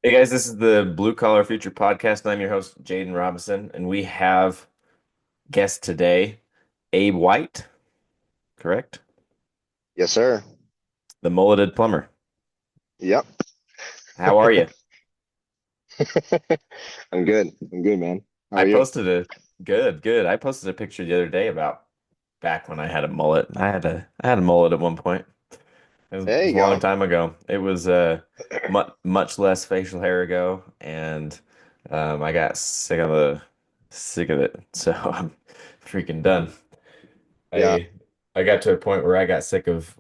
Hey guys, this is the Blue Collar Future Podcast. I'm your host, Jaden Robison, and we have guest today, Abe White, correct? Yes, sir. The Mulleted Plumber. Yep. How are you? I'm good. I'm good, man. How I are you? posted a good. I posted a picture the other day about back when I had a mullet. I had a mullet at one point. It There was you a long go. time ago. It was much less facial hair ago, and I got sick of it. So I'm freaking done. Yeah, I I got to a point where I got sick of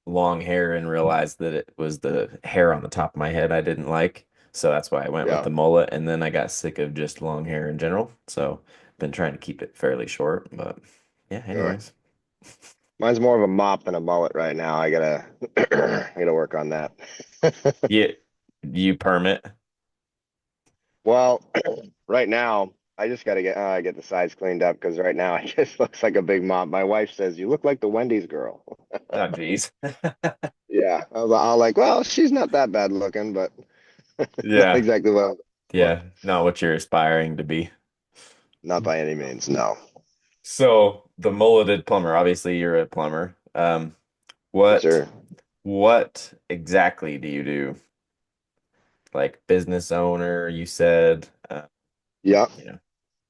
long hair and realized that it was the hair on the top of my head I didn't like. So that's why I went with yeah, the mullet. And then I got sick of just long hair in general. So been trying to keep it fairly short. But yeah, sure. anyways. Mine's more of a mop than a mullet right now. I gotta, I gotta work on that. Yeah, you permit. Well, right now I just gotta get the sides cleaned up because right now it just looks like a big mop. My wife says you look like the Wendy's girl. Oh, geez. Yeah, I was like, well, she's not that bad looking, but not Yeah. exactly what, Yeah. Not what you're aspiring to be. not by any means. No. So the mulleted plumber, obviously you're a plumber. Yes, What sir. what exactly do you do? Like business owner, you said, Yeah. you know.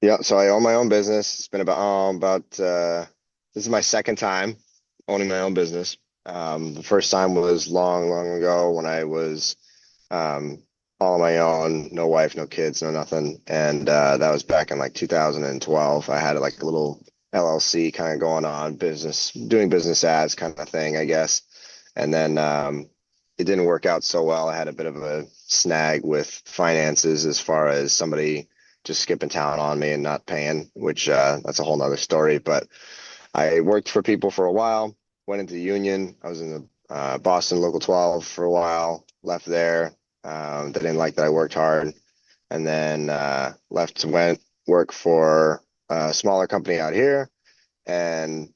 Yeah, so I own my own business. It's been about this is my second time owning my own business. The first time was long, long ago when I was um, all on my own, no wife, no kids, no nothing, and that was back in like 2012. I had like a little LLC kind of going on, business, doing business ads kind of thing, I guess. And then it didn't work out so well. I had a bit of a snag with finances as far as somebody just skipping town on me and not paying, which that's a whole nother story. But I worked for people for a while, went into the union. I was in the Boston Local 12 for a while, left there. They didn't like that I worked hard, and then left, went work for a smaller company out here and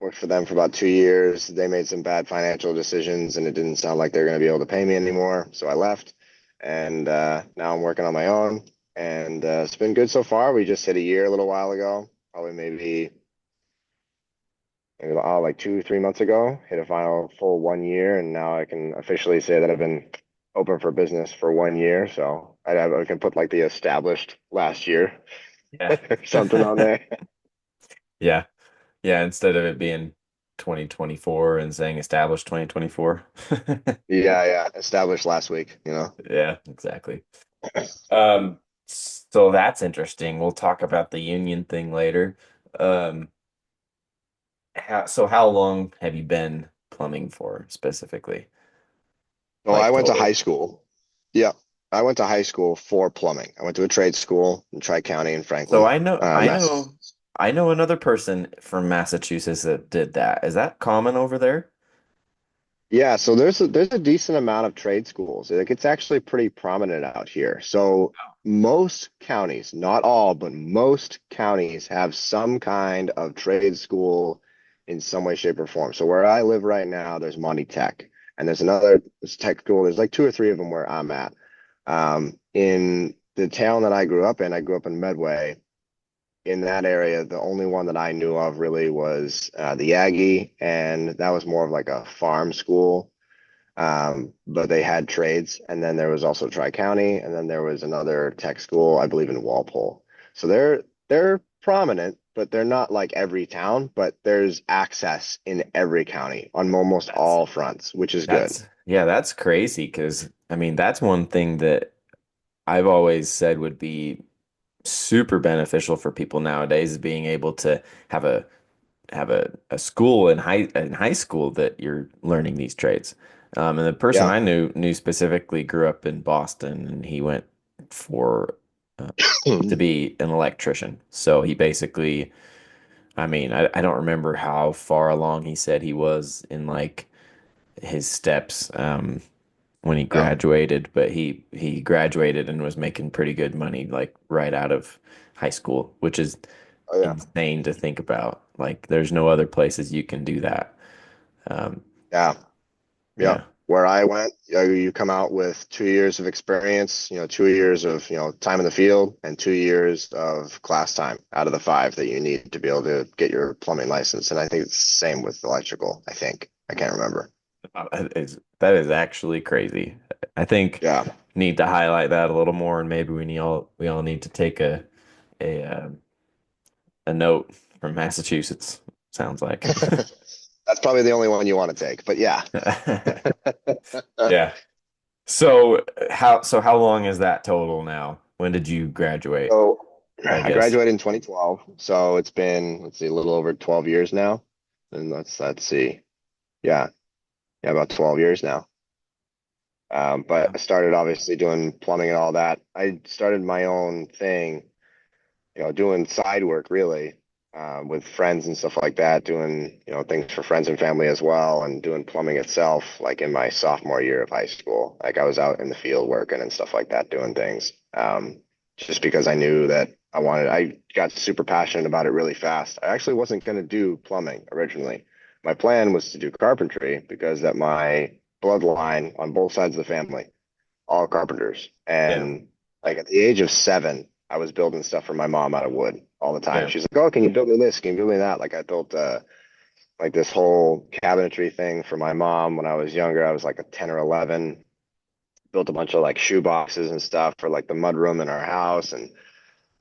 worked for them for about 2 years. They made some bad financial decisions, and it didn't sound like they're going to be able to pay me anymore. So I left, and now I'm working on my own, and it's been good so far. We just hit a year a little while ago, probably maybe like 2, 3 months ago, hit a final full 1 year, and now I can officially say that I've been open for business for 1 year. So I can put like the established last year Yeah. or something on there. Yeah. Yeah. Instead of it being 2024 and saying established 2024. Yeah, yeah, established last week, you know. Yeah, exactly. So that's interesting. We'll talk about the union thing later. Um, so how long have you been plumbing for specifically? Well, I Like went to high total? school. Yeah, I went to high school for plumbing. I went to a trade school in Tri-County in So Franklin, I know, I Mass. know, I know another person from Massachusetts that did that. Is that common over there? Yeah, so there's a decent amount of trade schools. Like it's actually pretty prominent out here. So most counties, not all, but most counties have some kind of trade school in some way, shape, or form. So where I live right now, there's Monty Tech, and there's tech school. There's like two or three of them where I'm at. In the town that I grew up in Medway. In that area, the only one that I knew of really was the Aggie, and that was more of like a farm school. But they had trades, and then there was also Tri-County, and then there was another tech school, I believe in Walpole. So they're prominent, but they're not like every town, but there's access in every county on almost That's all fronts, which is good. yeah, that's crazy because I mean that's one thing that I've always said would be super beneficial for people nowadays is being able to have a school in high school that you're learning these trades. And the person Yeah. I knew specifically grew up in Boston, and he went for uh, to be an electrician. So he basically, I mean, I don't remember how far along he said he was in like his steps when he Yeah. graduated, but he graduated and was making pretty good money like right out of high school, which is Oh yeah. insane to think about. Like there's no other places you can do that. Um, Yeah. Yeah. yeah. where I went, you come out with 2 years of experience, 2 years of, time in the field and 2 years of class time out of the five that you need to be able to get your plumbing license. And I think it's the same with electrical, I think. I can't remember. That is actually crazy. I think Yeah. need to highlight that a little more, and maybe we all need to take a note from Massachusetts. Sounds like. That's probably the only one you want to take, but yeah. Yeah. So how long is that total now? When did you graduate? So I I guess. graduated in 2012. So it's been, let's see, a little over 12 years now. And let's see. Yeah. Yeah, about 12 years now. But Yeah. I started obviously doing plumbing and all that. I started my own thing, doing side work really, with friends and stuff like that, doing, things for friends and family as well, and doing plumbing itself, like in my sophomore year of high school. Like I was out in the field working and stuff like that, doing things. Just because I knew that I got super passionate about it really fast. I actually wasn't going to do plumbing originally. My plan was to do carpentry because that my bloodline on both sides of the family all carpenters. Yeah. And like at the age of 7, I was building stuff for my mom out of wood all the time. Yeah. She's like, "Oh, can you build me this? Can you build me that?" Like I built like this whole cabinetry thing for my mom when I was younger. I was like a 10 or 11. Built a bunch of like shoe boxes and stuff for like the mud room in our house, and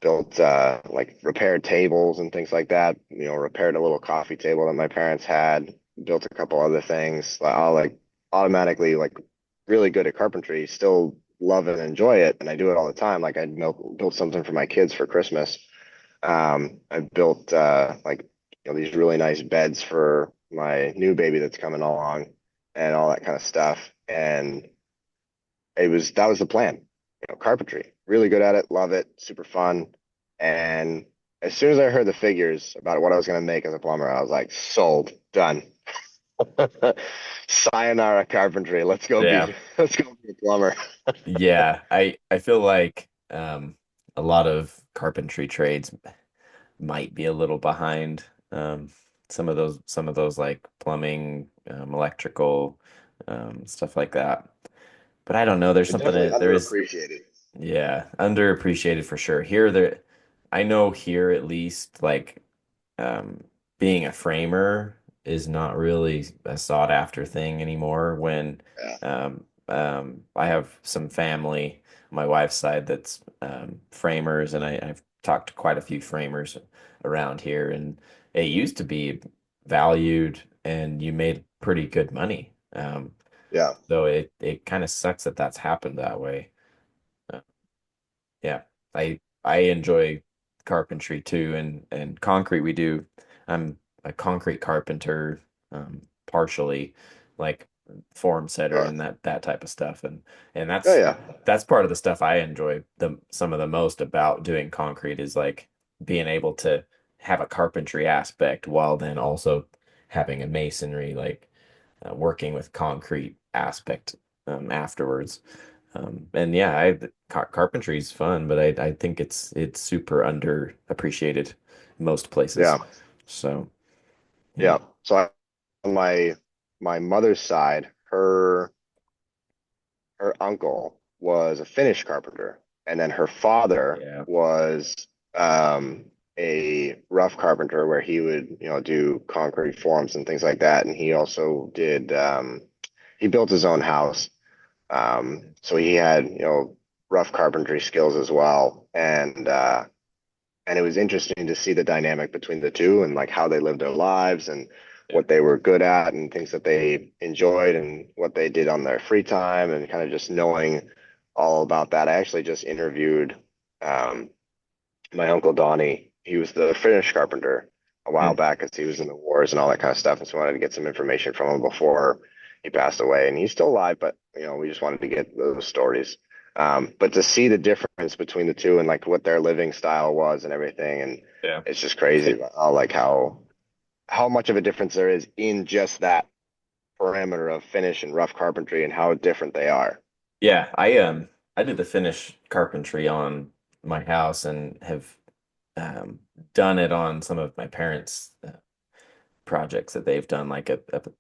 built like repaired tables and things like that. Repaired a little coffee table that my parents had. Built a couple other things. I'll like automatically like really good at carpentry. Still love and enjoy it, and I do it all the time. Like I built something for my kids for Christmas. I built like these really nice beds for my new baby that's coming along, and all that kind of stuff. And that was the plan. Carpentry, really good at it, love it, super fun. And as soon as I heard the figures about what I was going to make as a plumber, I was like, sold, done. Sayonara carpentry. Yeah. Let's go be a plumber. Yeah. I feel like a lot of carpentry trades might be a little behind. Some of those like plumbing, electrical, stuff like that. But I don't know. There's It's something definitely there is. underappreciated. Yeah, underappreciated for sure. I know here at least, like, um, being a framer is not really a sought after thing anymore. When Yeah. I have some family, my wife's side, that's framers, and I've talked to quite a few framers around here, and it used to be valued, and you made pretty good money. Yeah. So it kind of sucks that that's happened that way. Uh, yeah, I enjoy carpentry too, and concrete we do. I'm a concrete carpenter, partially, like form setter Sure. and that type of stuff, and Oh that's yeah. that's part of the stuff I enjoy some of the most about doing concrete is like being able to have a carpentry aspect while then also having a masonry, like working with concrete aspect afterwards. And yeah, carpentry is fun, but I think it's super underappreciated in most places. Yeah. So yeah, Yeah. So on my mother's side, her uncle was a Finnish carpenter, and then her father yeah, was a rough carpenter where he would, do concrete forms and things like that. And he also did, he built his own house. So he had, rough carpentry skills as well. And it was interesting to see the dynamic between the two and like how they lived their lives and yeah, what they were good at and things that they enjoyed and what they did on their free time and kind of just knowing all about that. I actually just interviewed um, my uncle Donnie. He was the Finnish carpenter a while mm, back as he was in the wars and all that kind of stuff. And so I wanted to get some information from him before he passed away. And he's still alive, but we just wanted to get those stories. But to see the difference between the two and like what their living style was and everything, and yeah, it's just crazy like how much of a difference there is in just that parameter of finish and rough carpentry and how different they are. yeah. I did the finish carpentry on my house and have um, done it on some of my parents' projects that they've done. Like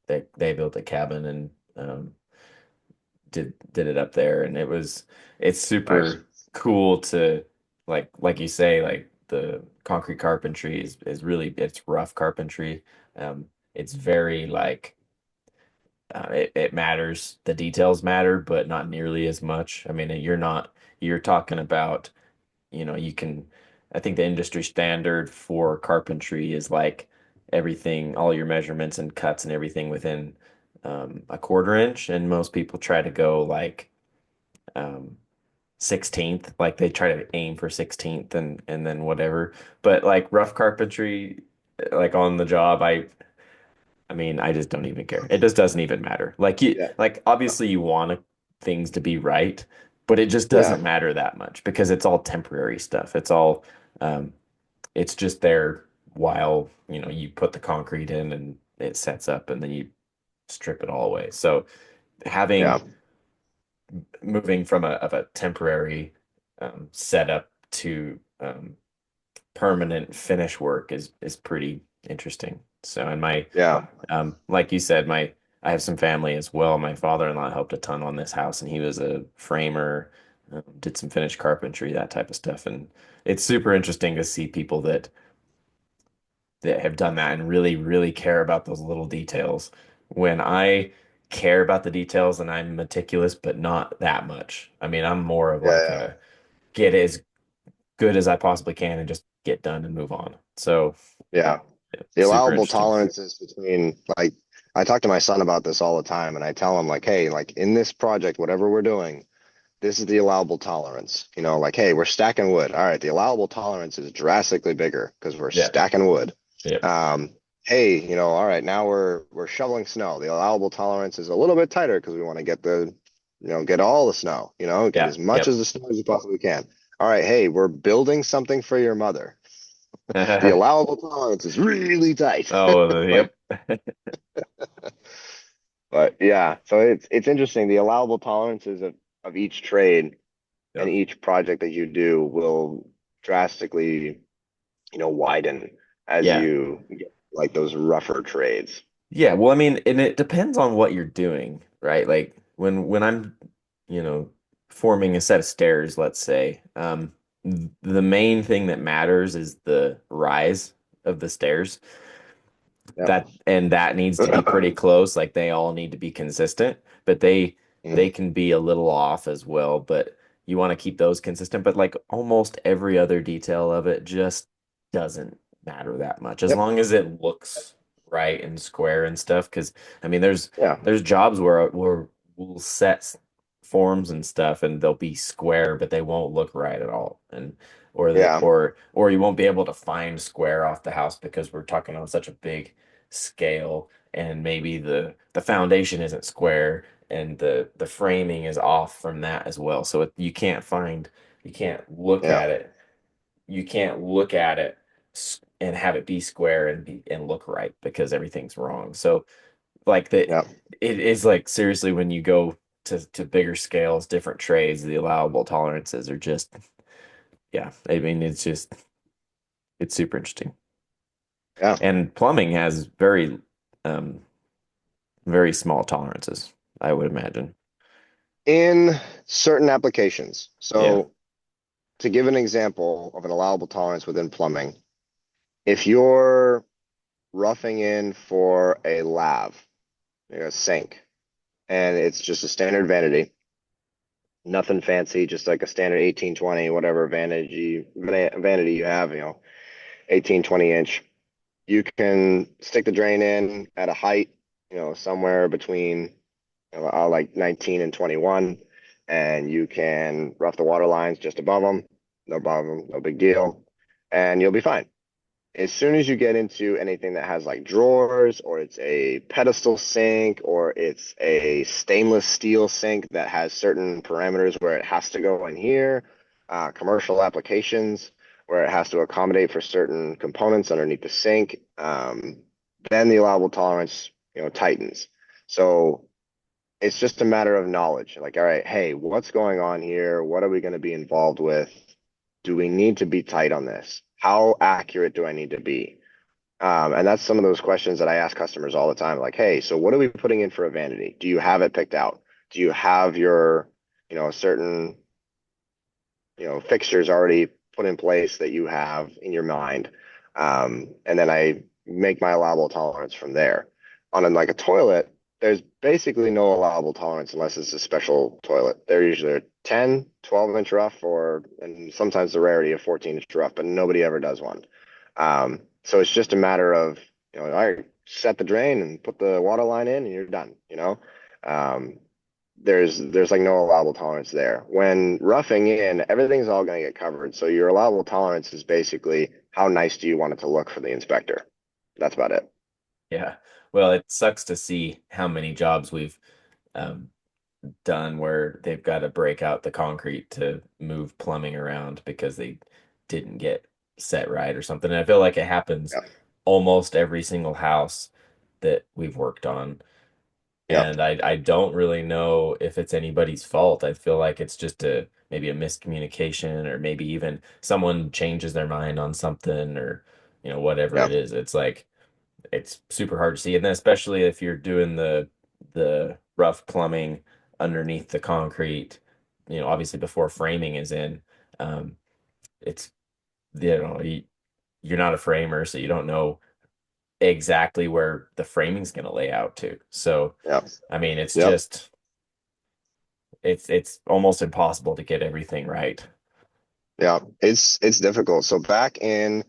they built a cabin and did it up there, and it's Nice. super cool to like you say, like the concrete carpentry is really it's rough carpentry. It's very like it matters. The details matter, but not nearly as much. I mean, you're talking about, you can, I think the industry standard for carpentry is like everything, all your measurements and cuts and everything within a quarter inch. And most people try to go like 16th, like they try to aim for 16th and then whatever. But like rough carpentry, like on the job, I mean, I just don't even care. It just doesn't even matter. Yeah. Like obviously you want things to be right, but it just Yeah. doesn't matter that much because it's all temporary stuff. Um, it's just there while, you put the concrete in and it sets up and then you strip it all away. So Yeah. having moving from a temporary setup to permanent finish work is pretty interesting. So, and Yeah. like you said, I have some family as well. My father-in-law helped a ton on this house, and he was a framer, did some finished carpentry, that type of stuff. And it's super interesting to see people that have done that and really, really care about those little details. When I care about the details and I'm meticulous, but not that much. I mean, I'm more of like Yeah. a get as good as I possibly can and just get done and move on. So, Yeah. yeah, The super allowable interesting. tolerances between like I talk to my son about this all the time and I tell him like, hey, like in this project, whatever we're doing, this is the allowable tolerance. Like, hey, we're stacking wood. All right, the allowable tolerance is drastically bigger because we're Yeah. stacking wood. Yep. Hey, all right, now we're shoveling snow. The allowable tolerance is a little bit tighter because we want to get all the snow, get Yeah. as much Yep. as the snow as you possibly can. All right, hey, we're building something for your mother. The allowable tolerance is really tight. Oh, Like, yep. but yeah, so it's interesting. The allowable tolerances of each trade and Yep. each project that you do will drastically, widen as Yeah. you get like those rougher trades. Yeah. Well, I mean, and it depends on what you're doing, right? Like when I'm, you know, forming a set of stairs, let's say, the main thing that matters is the rise of the stairs. Yep. That needs to be pretty close. Like they all need to be consistent, but they Mhm. can be a little off as well. But you want to keep those consistent. But like almost every other detail of it just doesn't matter that much as Yep. long as it looks right and square and stuff. Because I mean, Yeah. there's jobs where we'll set forms and stuff and they'll be square, but they won't look right at all. And Yeah. or you won't be able to find square off the house because we're talking on such a big scale and maybe the foundation isn't square and the framing is off from that as well. So you can't look Yeah. at it. You can't look at it and have it be square and look right because everything's wrong. So like Yeah. it is like seriously when you go to bigger scales, different trades, the allowable tolerances are just yeah. I mean it's super interesting. Yeah. And plumbing has um very small tolerances, I would imagine. In certain applications. Yeah. So to give an example of an allowable tolerance within plumbing, if you're roughing in for a lav, a sink, and it's just a standard vanity, nothing fancy, just like a standard 1820, whatever vanity you have, 18, 20 inch. You can stick the drain in at a height, somewhere between like 19 and 21, and you can rough the water lines just above them, no problem, no big deal, and you'll be fine. As soon as you get into anything that has like drawers, or it's a pedestal sink, or it's a stainless steel sink that has certain parameters where it has to go in here, commercial applications where it has to accommodate for certain components underneath the sink, then the allowable tolerance, tightens. So it's just a matter of knowledge. Like, all right, hey, what's going on here? What are we going to be involved with? Do we need to be tight on this? How accurate do I need to be? And that's some of those questions that I ask customers all the time. Like, hey, so what are we putting in for a vanity? Do you have it picked out? Do you have your, certain, fixtures already put in place that you have in your mind? And then I make my allowable tolerance from there. On like a toilet, there's basically no allowable tolerance unless it's a special toilet. They're usually a 10, 12-inch rough, and sometimes the rarity of 14-inch rough, but nobody ever does one. So it's just a matter of, all right, set the drain and put the water line in and you're done. Um, there's like no allowable tolerance there. When roughing in, everything's all going to get covered. So your allowable tolerance is basically how nice do you want it to look for the inspector. That's about it. Yeah. Well, it sucks to see how many jobs we've um, done where they've got to break out the concrete to move plumbing around because they didn't get set right or something. And I feel like it happens Yep. almost every single house that we've worked on. Yep. And I don't really know if it's anybody's fault. I feel like it's just maybe a miscommunication or maybe even someone changes their mind on something or whatever it Yep. is. It's like it's super hard to see. And then especially if you're doing the rough plumbing underneath the concrete, obviously before framing is in, um, it's you're not a framer, so you don't know exactly where the framing's going to lay out to. So, Yep. I mean, it's Yep. just it's almost impossible to get everything right. Yeah, it's difficult. So back in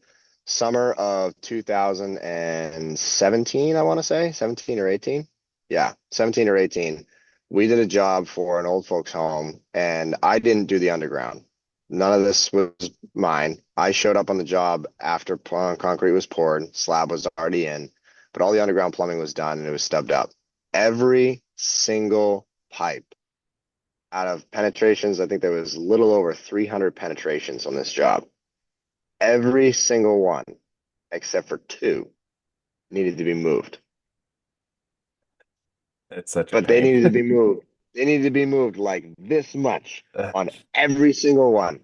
summer of 2017, I want to say 17 or 18. Yeah, 17 or 18. We did a job for an old folks home and I didn't do the underground. None of this was mine. I showed up on the job after concrete was poured, slab was already in, but all the underground plumbing was done and it was stubbed up. Every single pipe out of penetrations, I think there was a little over 300 penetrations on this job. Every single one, except for two, needed to be moved. It's such a But they pain. needed to be moved. They needed to be moved like this much on every single one.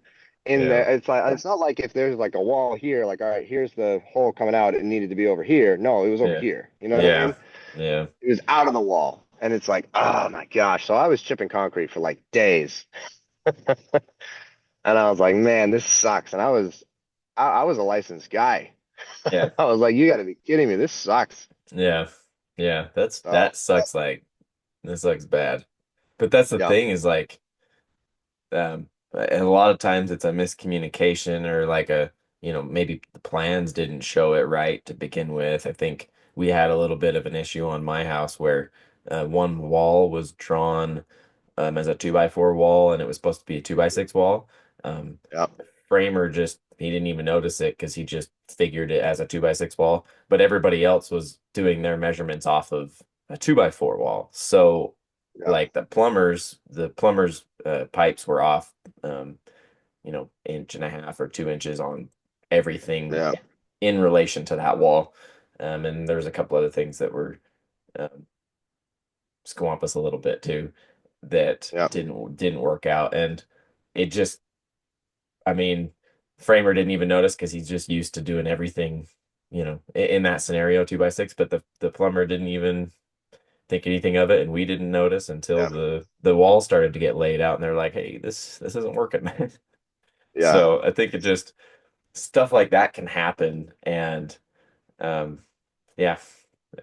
In Yeah. there, it's not like if there's like a wall here, like all right, here's the hole coming out. It needed to be over here. No, it was over Yeah. here. You know what I Yeah. mean? Yeah. It was out of the wall, and it's like, oh my gosh. So I was chipping concrete for like days, and I was like, man, this sucks. And I was a licensed guy. Yeah. I was like, you got to be kidding me. This sucks. Yeah. Yeah. So, That sucks like this sucks bad. But that's the yeah, thing is like and a lot of times it's a miscommunication or like maybe the plans didn't show it right to begin with. I think we had a little bit of an issue on my house where one wall was drawn as a 2x4 wall and it was supposed to be a 2x6 wall. Um, yeah, Framer just he didn't even notice it because he just figured it as a 2x6 wall, but everybody else was doing their measurements off of a 2x4 wall. So yeah, like the plumbers pipes were off inch and a half or 2 inches on everything yeah, in relation to that wall. And there's a couple other things that were um, squamp us a little bit too that yeah, didn't work out. And it just, I mean, Framer didn't even notice because he's just used to doing everything, in that scenario 2x6. But the plumber didn't even think anything of it, and we didn't notice until yeah, the wall started to get laid out, and they're like, "Hey, this isn't working." yeah, So I think it just stuff like that can happen, and um, yeah.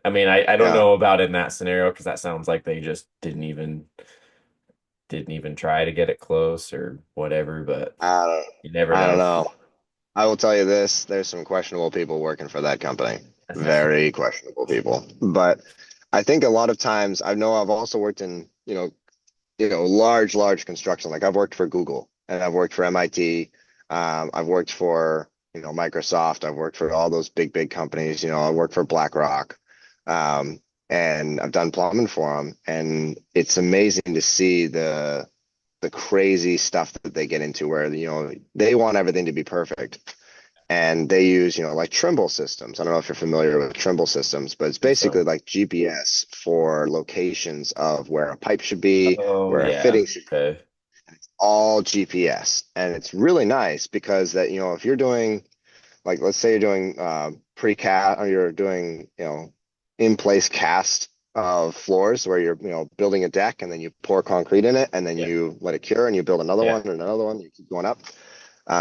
I mean, I don't yeah. know about in that scenario because that sounds like they just didn't even try to get it close or whatever, but I don't, you never I don't know. know. I will tell you this, there's some questionable people working for that company. Very questionable people. But I think a lot of times I know I've also worked in, large construction. Like I've worked for Google and I've worked for MIT. I've worked for, Microsoft. I've worked for all those big companies. I worked for BlackRock. Um, and I've done plumbing for them. And it's amazing to see the crazy stuff that they get into where, they want everything to be perfect. And they use, like Trimble systems. I don't know if you're familiar with Trimble systems, but it's So, basically like GPS for locations of where a pipe should be, oh where a yeah, fitting should be, okay, all GPS. And it's really nice because that, if you're doing, let's say you're doing pre-cast or you're doing, in place cast of floors where you're, building a deck and then you pour concrete in it and then Yeah. you let it cure and you build another Yeah. one and another one. You keep going up.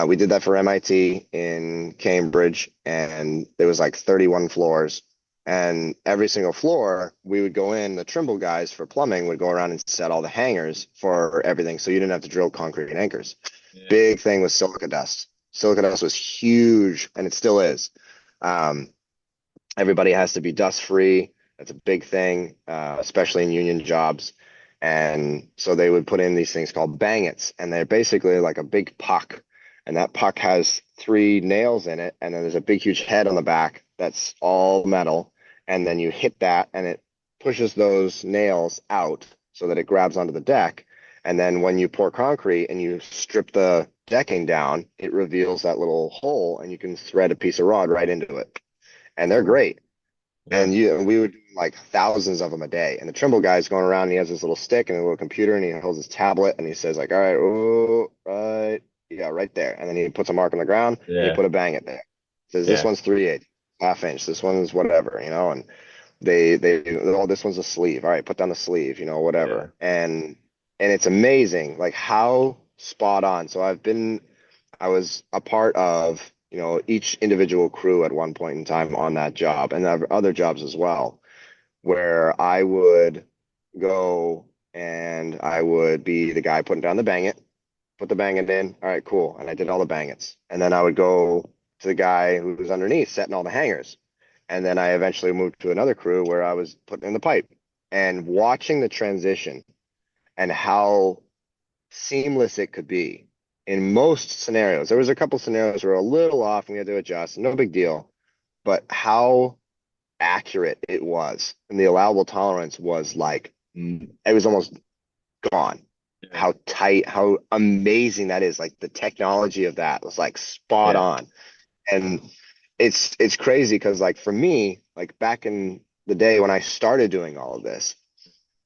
We did that for MIT in Cambridge, and there was like 31 floors. And every single floor, we would go in, the Trimble guys for plumbing would go around and set all the hangers for everything. So you didn't have to drill concrete anchors. Yeah. Big thing was silica dust. Silica dust was huge, and it still is. Um, Everybody has to be dust free. That's a big thing, especially in union jobs. And so they would put in these things called bangets, and they're basically like a big puck. And that puck has three nails in it, and then there's a big, huge head on the back that's all metal. And then you hit that, and it pushes those nails out so that it grabs onto the deck. And then when you pour concrete and you strip the decking down, it reveals that little hole, and you can thread a piece of rod right into it, and they're Cool. great. Yeah. We would do like thousands of them a day. And the Trimble guy's going around and he has this little stick and a little computer and he holds his tablet and he says like, all right, oh, right, yeah, right there. And then he puts a mark on the ground and you Yeah. put a bang it there. Says this Yeah. one's 3/8, half inch. This one's whatever, and oh, this one's a sleeve. All right, put down the sleeve, Yeah. whatever. And it's amazing like how spot on. So I was a part of, each individual crew at one point in time on that job, and I've other jobs as well, where I would go and I would be the guy putting down the bang it, put the bang it in. All right, cool. And I did all the bang its. And then I would go to the guy who was underneath setting all the hangers. And then I eventually moved to another crew where I was putting in the pipe and watching the transition and how seamless it could be in most scenarios. There was a couple scenarios where a little off and we had to adjust, no big deal. But how accurate it was and the allowable tolerance was like it was almost gone. Yeah. How tight, how amazing that is. Like the technology of that was like spot Yeah. on. And it's crazy because like for me, like back in the day when I started doing all of this,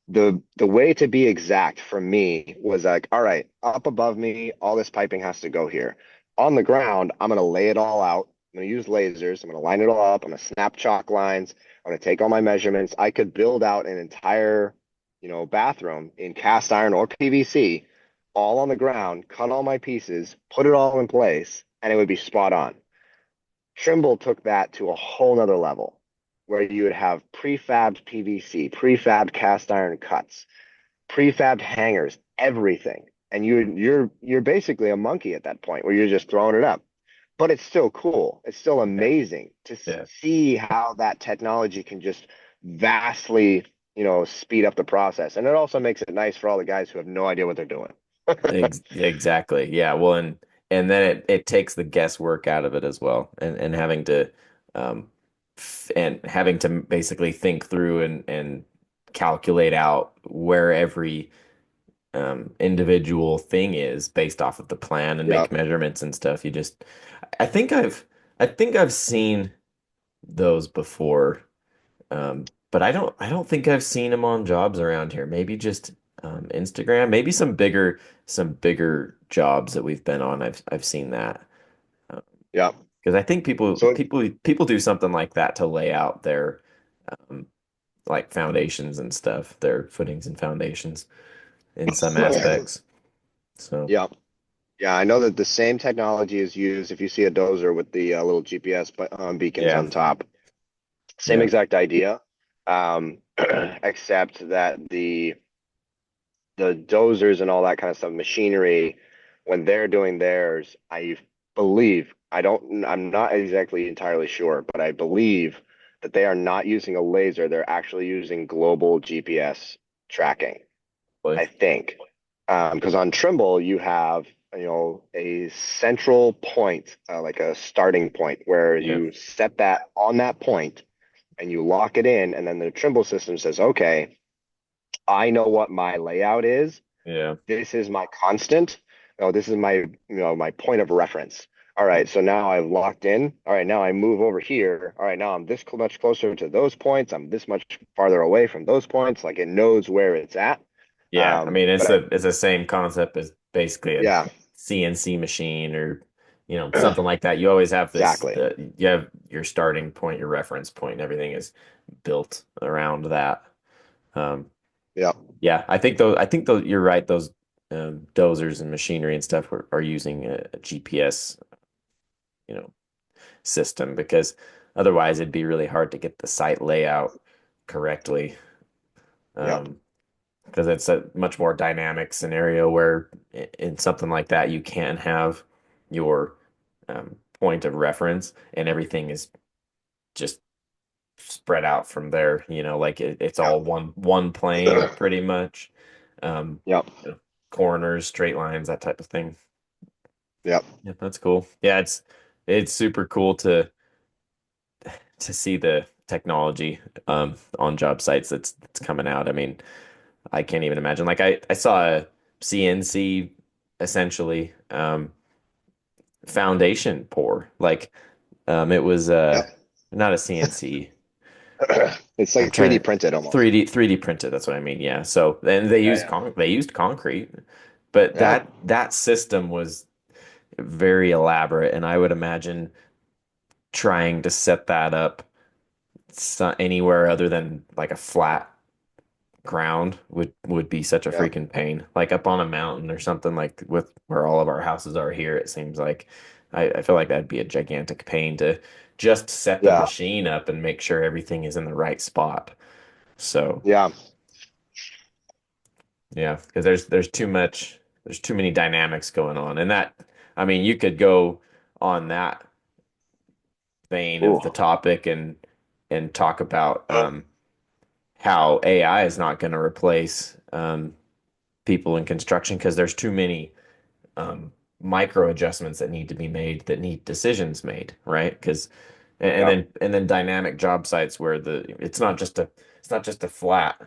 the way to be exact for me was like, all right, up above me, all this piping has to go here. On the ground, I'm gonna lay it all out. I'm gonna use lasers. I'm gonna line it all up. I'm gonna snap chalk lines. I'm gonna take all my measurements. I could build out an entire, bathroom in cast iron or PVC, all on the ground, cut all my pieces, put it all in place, and it would be spot on. Trimble took that to a whole nother level where you would have prefabbed PVC, prefabbed cast iron cuts, prefabbed hangers, everything. And you're basically a monkey at that point where you're just throwing it up. But it's still cool. It's still Yeah. amazing to Yeah. see how that technology can just vastly, speed up the process. And it also makes it nice for all the guys who have no idea what they're doing. Exactly. Yeah. Well, and then it takes the guesswork out of it as well, and having to having to basically think through and calculate out where every individual thing is based off of the plan and Yeah. make measurements and stuff. I think I've seen those before. But I don't think I've seen him on jobs around here. Maybe just Instagram. Maybe some bigger jobs that we've been on. I've seen that. Yeah. Because I think So people do something like that to lay out their um, like foundations and stuff, their footings and foundations in some aspects. So yeah. Yeah, I know that the same technology is used if you see a dozer with the little GPS beacons yeah, on top. Same yeah, exact idea, except that the dozers and all that kind of stuff, machinery, when they're doing theirs, I believe, I'm not exactly entirely sure, but I believe that they are not using a laser. They're actually using global GPS tracking. I Really. think. Because on Trimble, you have, a central point, like a starting point where Yeah, you set that on that point and you lock it in. And then the Trimble system says, okay, I know what my layout is. yeah, This is my constant. Oh, this is my, my point of reference. All right, so now I've locked in. All right, now I move over here. All right, now I'm this much closer to those points. I'm this much farther away from those points. Like it knows where it's at. yeah. I mean, But I, it's the same concept as basically a yeah, CNC machine or something like that. You always have exactly. you have your starting point, your reference point, and everything is built around that. Um, Yeah. yeah, I think those you're right. Those dozers and machinery and stuff are using a GPS, you know, system because otherwise it'd be really hard to get the site layout correctly. Yep. Um, because it's a much more dynamic scenario where in something like that you can have your point of reference and everything is just spread out from there, like it's Yep. all one plane pretty much. Um, Yep. Corners, straight lines, that type of thing. Yep. Yeah, that's cool. Yeah, it's super cool to see the technology on job sites that's coming out. I mean, I can't even imagine. Like I saw a CNC essentially foundation pour. Like it was Yep. not a CNC. It's I'm like trying 3D to printed almost. 3D printed. That's what I mean. Yeah. So then Yeah, yeah. they used concrete, but Yeah. that system was very elaborate, and I would imagine trying to set that up anywhere other than like a flat ground would be such a Yeah. freaking pain. Like up on a mountain or something like with where all of our houses are here, it seems like I feel like that'd be a gigantic pain to just set the Yeah. machine up and make sure everything is in the right spot. So Yeah. yeah, because there's too many dynamics going on. And that, I mean, you could go on that vein of Ooh. the topic and talk about how AI is not going to replace people in construction because there's too many micro adjustments that need to be made that need decisions made, right? Because Yeah. and then dynamic job sites where it's not just a flat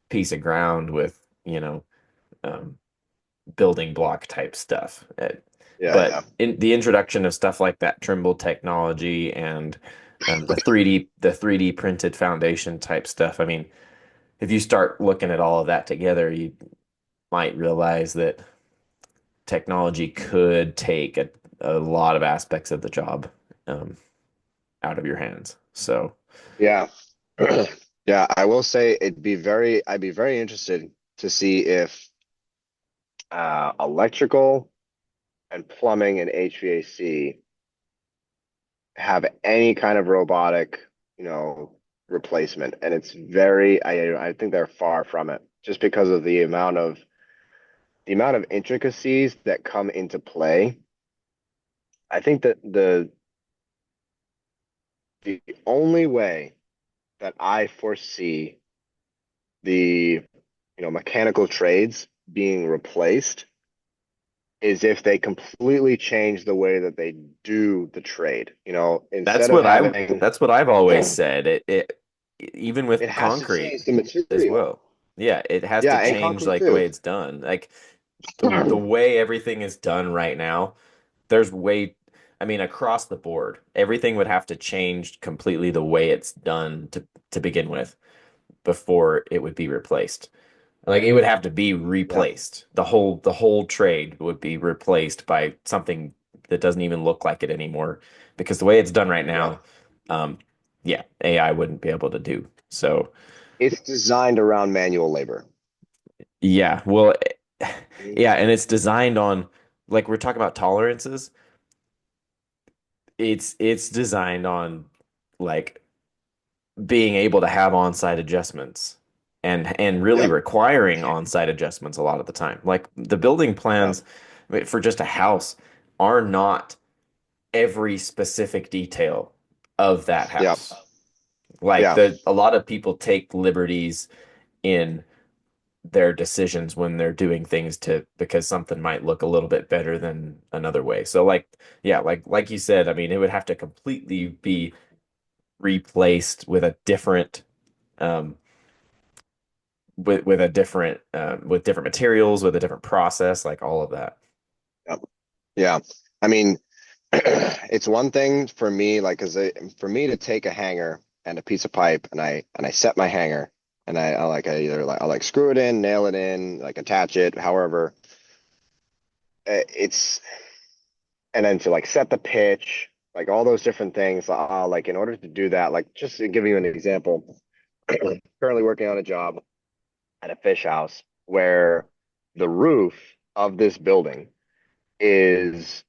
piece of ground with, um, building block type stuff. Yeah. But Yeah. in the introduction of stuff like that Trimble technology and the 3D printed foundation type stuff, I mean, if you start looking at all of that together, you might realize that technology could take a lot of aspects of the job um, out of your hands. So Yeah. Yeah. I will say I'd be very interested to see if electrical and plumbing and HVAC have any kind of robotic, you know, replacement. And it's I think they're far from it just because of the amount of intricacies that come into play. I think that the only way that I foresee the, mechanical trades being replaced is if they completely change the way that they do the trade. Instead of having that's what I've always said. It even it with has to concrete change the as material. well. Yeah, it has to Yeah, and change concrete like the way too. it's done. Like the way everything is done right now, there's way I mean across the board, everything would have to change completely the way it's done to begin with before it would be replaced. Like it would have to be Yeah, replaced. The whole trade would be replaced by something that doesn't even look like it anymore because the way it's done right yeah. now, um, yeah, AI wouldn't be able to do. So, It's designed around manual labor. yeah, well, Mhm. yeah, and it's designed on like we're talking about tolerances. It's designed on like being able to have on-site adjustments and really Yeah, requiring on-site adjustments a lot of the time. Like the building yeah, plans for just a house are not every specific detail of that yeah, house. Like yeah, a lot of people take liberties in their decisions when they're doing things to because something might look a little bit better than another way. So like yeah, like you said, I mean it would have to completely be replaced um with a different with different materials, with a different process, like all of that. yeah. Yeah. I mean, it's one thing for me, like, for me to take a hanger and a piece of pipe and I set my hanger and I like screw it in, nail it in, like attach it, however, it's and then to like set the pitch, like all those different things. Like in order to do that, like just to give you an example, currently working on a job. at a fish house where the roof of this building is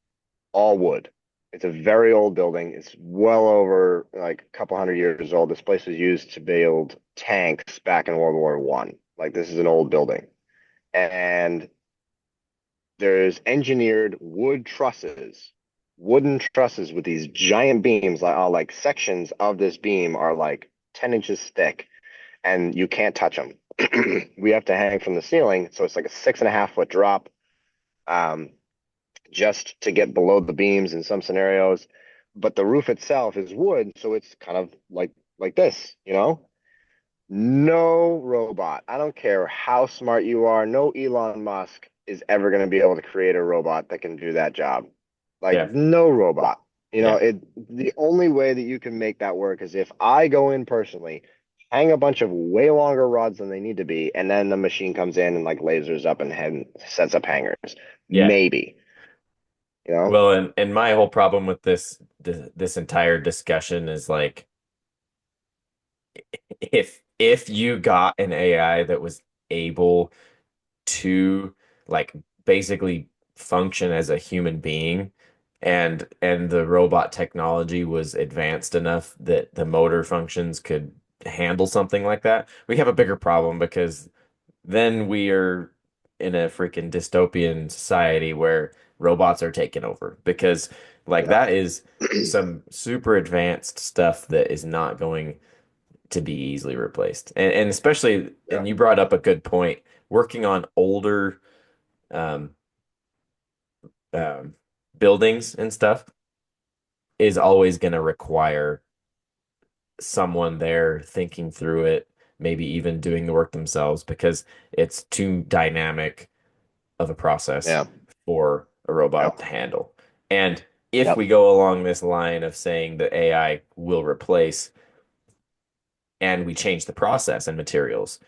all wood. It's a very old building. It's well over like a couple hundred years old. This place was used to build tanks back in World War One. Like this is an old building. And there's engineered wooden trusses with these giant beams, like sections of this beam are like 10 inches thick, and you can't touch them. We have to hang from the ceiling, so it's like a 6.5 foot drop, um, just to get below the beams in some scenarios. But the roof itself is wood, so it's kind of like this, you know? No robot. I don't care how smart you are. No Elon Musk is ever going to be able to create a robot that can do that job. Like Yeah. no robot. Yeah. The only way that you can make that work is if I go in personally, hang a bunch of way longer rods than they need to be, and then the machine comes in and like lasers up and sets up hangers. Yeah. Maybe, you know? Well, and my whole problem with this entire discussion is like if you got an AI that was able to like basically function as a human being and the robot technology was advanced enough that the motor functions could handle something like that, we have a bigger problem because then we are in a freaking dystopian society where robots are taking over because like Yeah. that is some super advanced stuff that is not going to be easily replaced. And especially, Yeah. and you brought up a good point, working on older um, um, buildings and stuff is always going to require someone there thinking through it, maybe even doing the work themselves because it's too dynamic of a process Yeah. for a robot Yep. to handle. And if Yep. we go along this line of saying that AI will replace and we change the process and materials,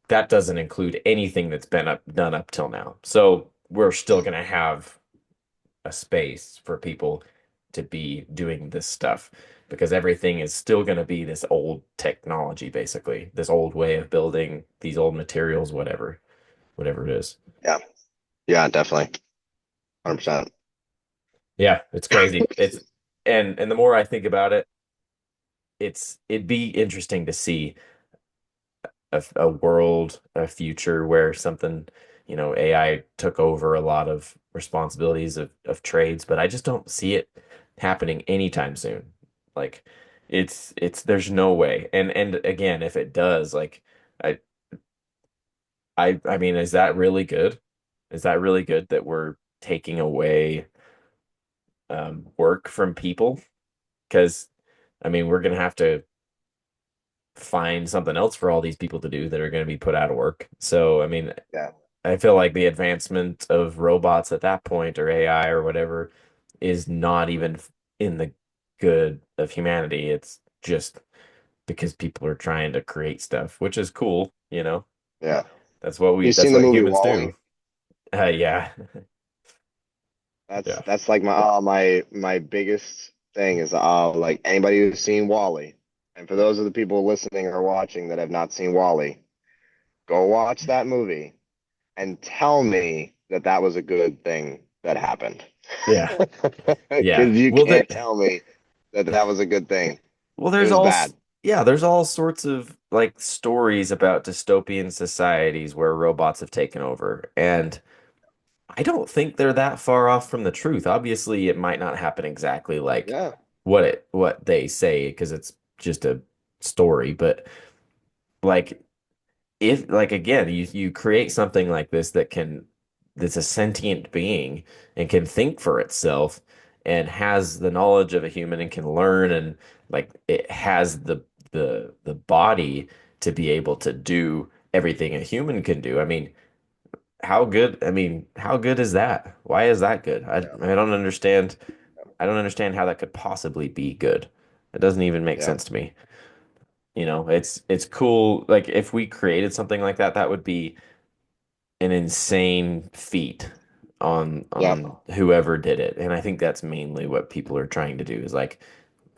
that doesn't include anything that's been done up till now. So we're still going to have a space for people to be doing this stuff because everything is still going to be this old technology, basically, this old way of building these old materials, whatever it is. Yeah. Yeah, definitely. 100%. Yeah, it's crazy. It's and the more I think about it, it'd be interesting to see a world, a future where something, AI took over a lot of responsibilities of trades, but I just don't see it happening anytime soon. Like there's no way. And again, if it does, like I I mean, is that really good? Is that really good that we're taking away work from people? Because I mean, we're gonna have to find something else for all these people to do that are going to be put out of work. So, I mean, Yeah. I feel like the advancement of robots at that point or AI or whatever is not even in the good of humanity. It's just because people are trying to create stuff, which is cool. Yeah. You've That's seen the what movie humans Wall-E? do. Yeah. That's Yeah. that's like my biggest thing is like anybody who's seen Wall-E, and for those of the people listening or watching that have not seen Wall-E, go watch that movie and tell me that that was a good thing that happened. Yeah. Yeah. Because you can't tell me that that was a good thing. Well, It was bad. there's all sorts of like stories about dystopian societies where robots have taken over. And I don't think they're that far off from the truth. Obviously, it might not happen exactly like Yeah. what they say because it's just a story, but like if like again, you create something like this that's a sentient being and can think for itself and has the knowledge of a human and can learn and like it has the body to be able to do everything a human can do. I mean, how good is that? Why is that good? Yeah. I don't understand. I don't understand how that could possibly be good. It doesn't even make Yeah. sense to me. It's cool. Like if we created something like that, that would be an insane feat Yeah. on whoever did it. And I think that's mainly what people are trying to do is like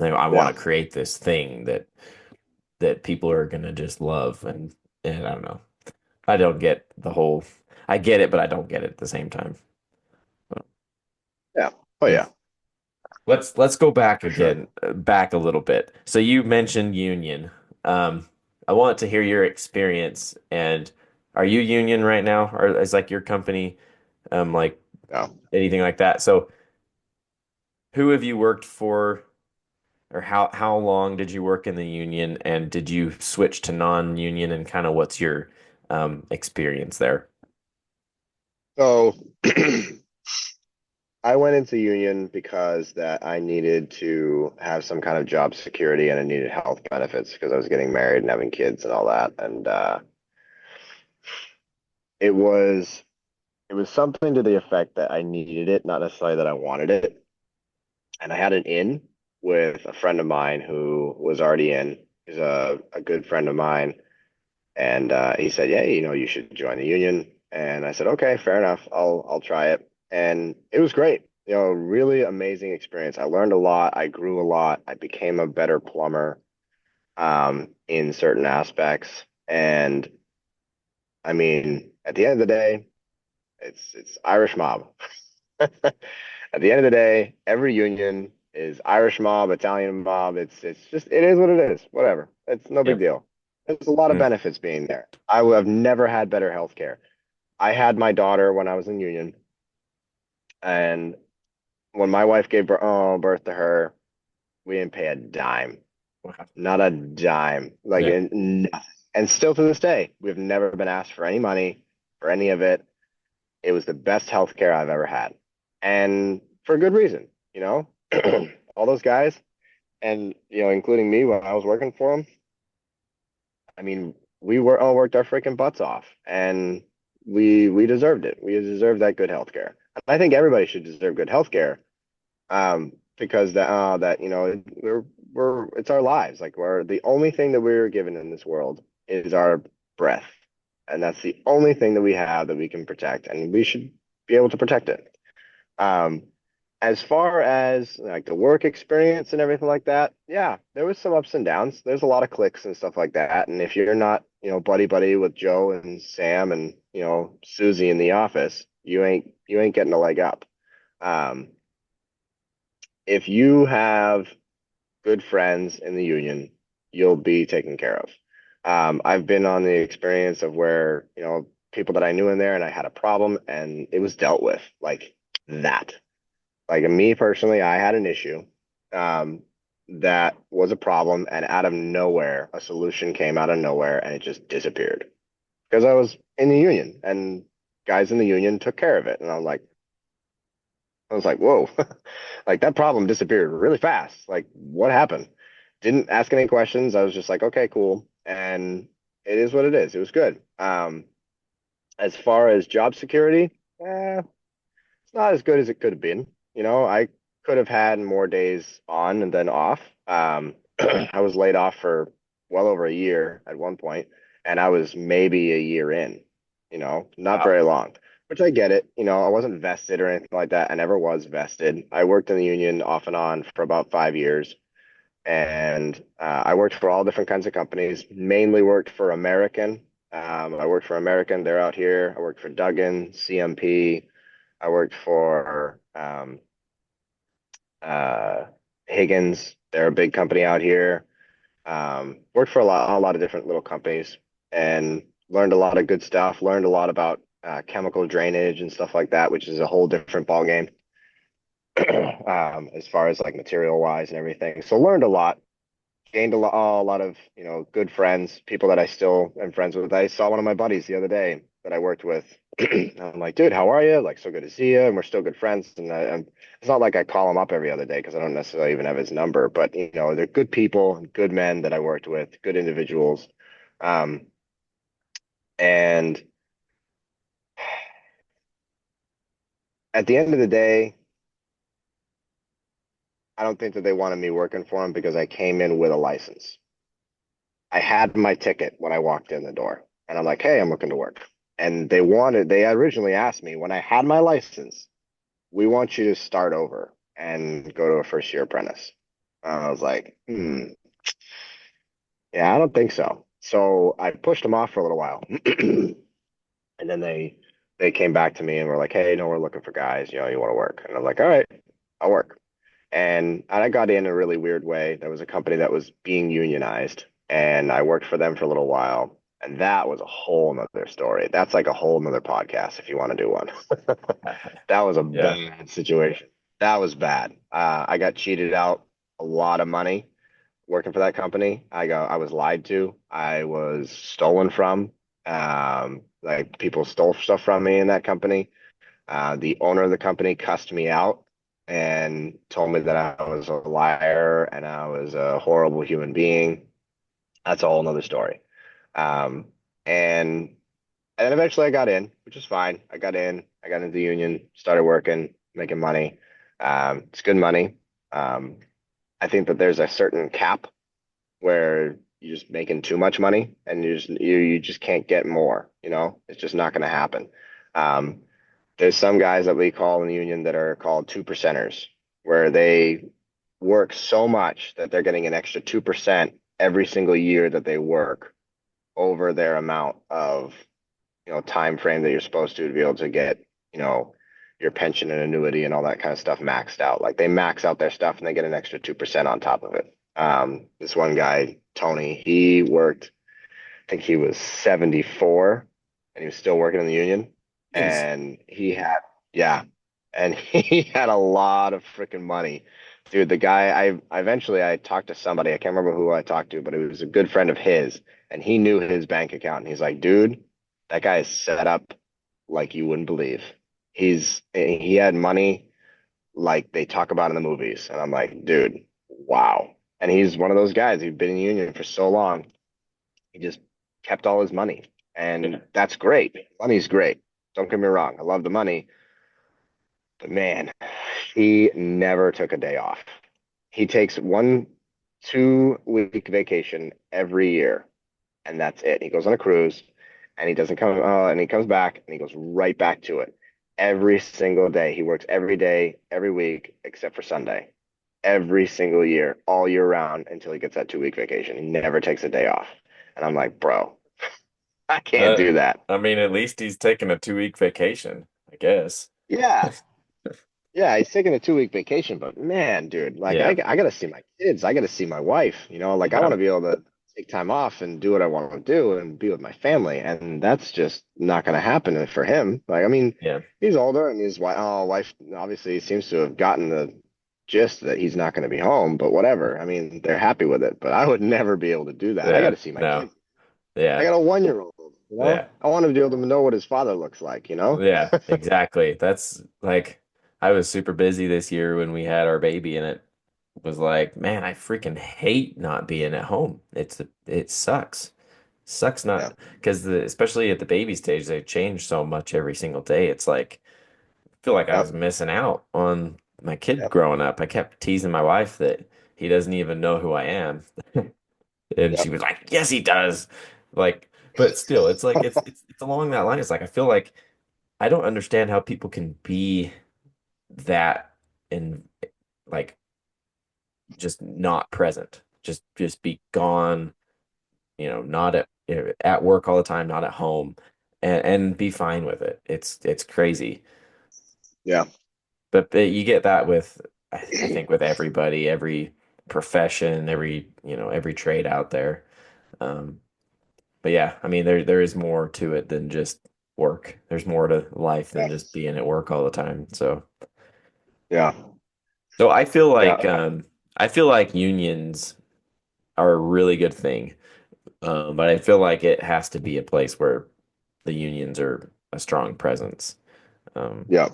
I want Yeah. to create this thing that people are gonna just love and I don't know. I don't get the whole. I get it, but I don't get it at the same time. But, Yeah. Oh yeah. yeah, Let's go back for sure. again, back a little bit. So you mentioned union. I want to hear your experience. And are you union right now, or is like your company, like Yeah. anything like that? So who have you worked for, or how long did you work in the union, and did you switch to non-union, and kind of what's your experience there? So I went into union because that I needed to have some kind of job security and I needed health benefits because I was getting married and having kids and all that. And it was it was something to the effect that I needed it, not necessarily that I wanted it. And I had an in with a friend of mine who was already in. He's a good friend of mine. And he said, "Yeah, you should join the union." And I said, "Okay, fair enough. I'll try it." And it was great. Really amazing experience. I learned a lot. I grew a lot. I became a better plumber in certain aspects. And I mean, at the end of the day, it's Irish mob. At the end of the day, every union is Irish mob, Italian mob. It's just it is what it is. Whatever. It's no big Yep. deal. There's a lot of Mm. benefits being there. I would have never had better health care. I had my daughter when I was in union, and when my wife gave birth to her, we didn't pay a dime, Wow. not a dime. Like, Yeah. and still to this day, we've never been asked for any money for any of it. It was the best health care I've ever had, and for good reason. All those guys, and including me when I was working for them. I mean, we were all worked our freaking butts off, and we deserved it. We deserved that good health care. I think everybody should deserve good health care, because that we're it's our lives. Like we're the only thing that we're given in this world is our breath, and that's the only thing that we have that we can protect, and we should be able to protect it. Um, as far as like the work experience and everything like that, yeah, there was some ups and downs. There's a lot of clicks and stuff like that. And if you're not, buddy buddy with Joe and Sam and, Susie in the office, you ain't getting a leg up. Um, if you have good friends in the union, you'll be taken care of. I've been on the experience of where, people that I knew in there and I had a problem and it was dealt with like that. Like me personally, I had an issue um, that was a problem, and out of nowhere, a solution came out of nowhere, and it just disappeared because I was in the union, and guys in the union took care of it, and I was like, whoa, like that problem disappeared really fast. Like, what happened? Didn't ask any questions. I was just like, okay, cool, and it is what it is. It was good. As far as job security, it's not as good as it could have been. I could have had more days on and then off. I was laid off for well over a year at one point, and I was maybe a year in, not Wow. very long, which I get it. I wasn't vested or anything like that. I never was vested. I worked in the union off and on for about 5 years, and I worked for all different kinds of companies, mainly worked for American. I worked for American. They're out here. I worked for Duggan, CMP. I worked for uh, Higgins. They're a big company out here. Worked for a lot of different little companies and learned a lot of good stuff. Learned a lot about chemical drainage and stuff like that, which is a whole different ball game as far as like material wise and everything. So learned a lot. Gained a lot of good friends, people that I still am friends with. I saw one of my buddies the other day that I worked with. I'm like, dude, how are you? Like, so good to see you, and we're still good friends. And it's not like I call him up every other day because I don't necessarily even have his number. But they're good people, good men that I worked with, good individuals. Um, and at the end of the day, I don't think that they wanted me working for them because I came in with a license. I had my ticket when I walked in the door, and I'm like, "Hey, I'm looking to work." And they originally asked me when I had my license, "We want you to start over and go to a first year apprentice." I was like, yeah, I don't think so. So I pushed them off for a little while. And then they came back to me and were like, "Hey, no, we're looking for guys. You want to work?" And I'm like, "All right, I'll work." And I got in a really weird way. There was a company that was being unionized, and I worked for them for a little while. And that was a whole nother story. That's like a whole nother podcast if you want to do one. That was a Yeah. bad situation. That was bad. I got cheated out a lot of money working for that company. I was lied to. I was stolen from. Like people stole stuff from me in that company. The owner of the company cussed me out and told me that I was a liar and I was a horrible human being. That's a whole nother story. Um, and and then eventually I got in, which is fine. I got in, I got into the union, started working, making money. It's good money. Um, I think that there's a certain cap where you're just making too much money and you just can't get more, you know? It's just not going to happen. Um, there's some guys that we call in the union that are called two percenters, where they work so much that they're getting an extra 2% every single year that they work over their amount of, time frame that you're supposed to be able to get, your pension and annuity and all that kind of stuff maxed out. Like they max out their stuff and they get an extra 2% on top of it. This one guy, Tony, he worked, I think he was 74 and he was still working in the union. Jeez. And yeah, and he had a lot of freaking money. Dude, the guy, I eventually I talked to somebody, I can't remember who I talked to, but it was a good friend of his, and he knew his bank account. And he's like, dude, that guy is set up like you wouldn't believe. He had money like they talk about in the movies. And I'm like, dude, wow. And he's one of those guys who've been in the union for so long. He just kept all his money. Yeah. And that's great. Money's great. Don't get me wrong. I love the money. But man, he never took a day off. He takes 1 2 week vacation every year, and that's it. He goes on a cruise and he doesn't come, and he comes back and he goes right back to it. Every single day. He works every day, every week, except for Sunday. Every single year, all year round until he gets that 2 week vacation. He never takes a day off. And I'm like, bro, I can't Uh, do that. I mean, at least he's taking a 2 week vacation, I guess. Yeah. Yeah, he's taking a 2 week vacation, but man, dude, like Yeah. I gotta see my kids. I gotta see my wife, like I want Yeah. to be able to take time off and do what I want to do and be with my family. And that's just not gonna happen for him. Like, I mean, Yeah. he's older and his wife obviously seems to have gotten the gist that he's not gonna be home, but whatever. I mean, they're happy with it, but I would never be able to do that. I Yeah. gotta see my No. kids. I Yeah. got a 1 year old, Yeah. I want him to be able to know what his father looks like. Yeah. Exactly. That's like, I was super busy this year when we had our baby, and it was like, man, I freaking hate not being at home. It sucks. Sucks Yeah. not because especially at the baby stage, they change so much every single day. It's like I feel like I was Yep. missing out on my kid Yep. growing up. I kept teasing my wife that he doesn't even know who I am. And she Yep. was like, "Yes, he does." Like, but still, it's like it's along that line. It's like I feel like I don't understand how people can be that and like just not present. Just be gone, not at work all the time, not at home, and be fine with it. It's crazy. Yeah. But you get that with I think with everybody, every profession, every trade out there. Um, But yeah, I mean there is more to it than just work. There's more to life than Yeah. just being at work all the time. Yeah. So Yeah. I feel like unions are a really good thing. But I feel like it has to be a place where the unions are a strong presence. Um, Yeah.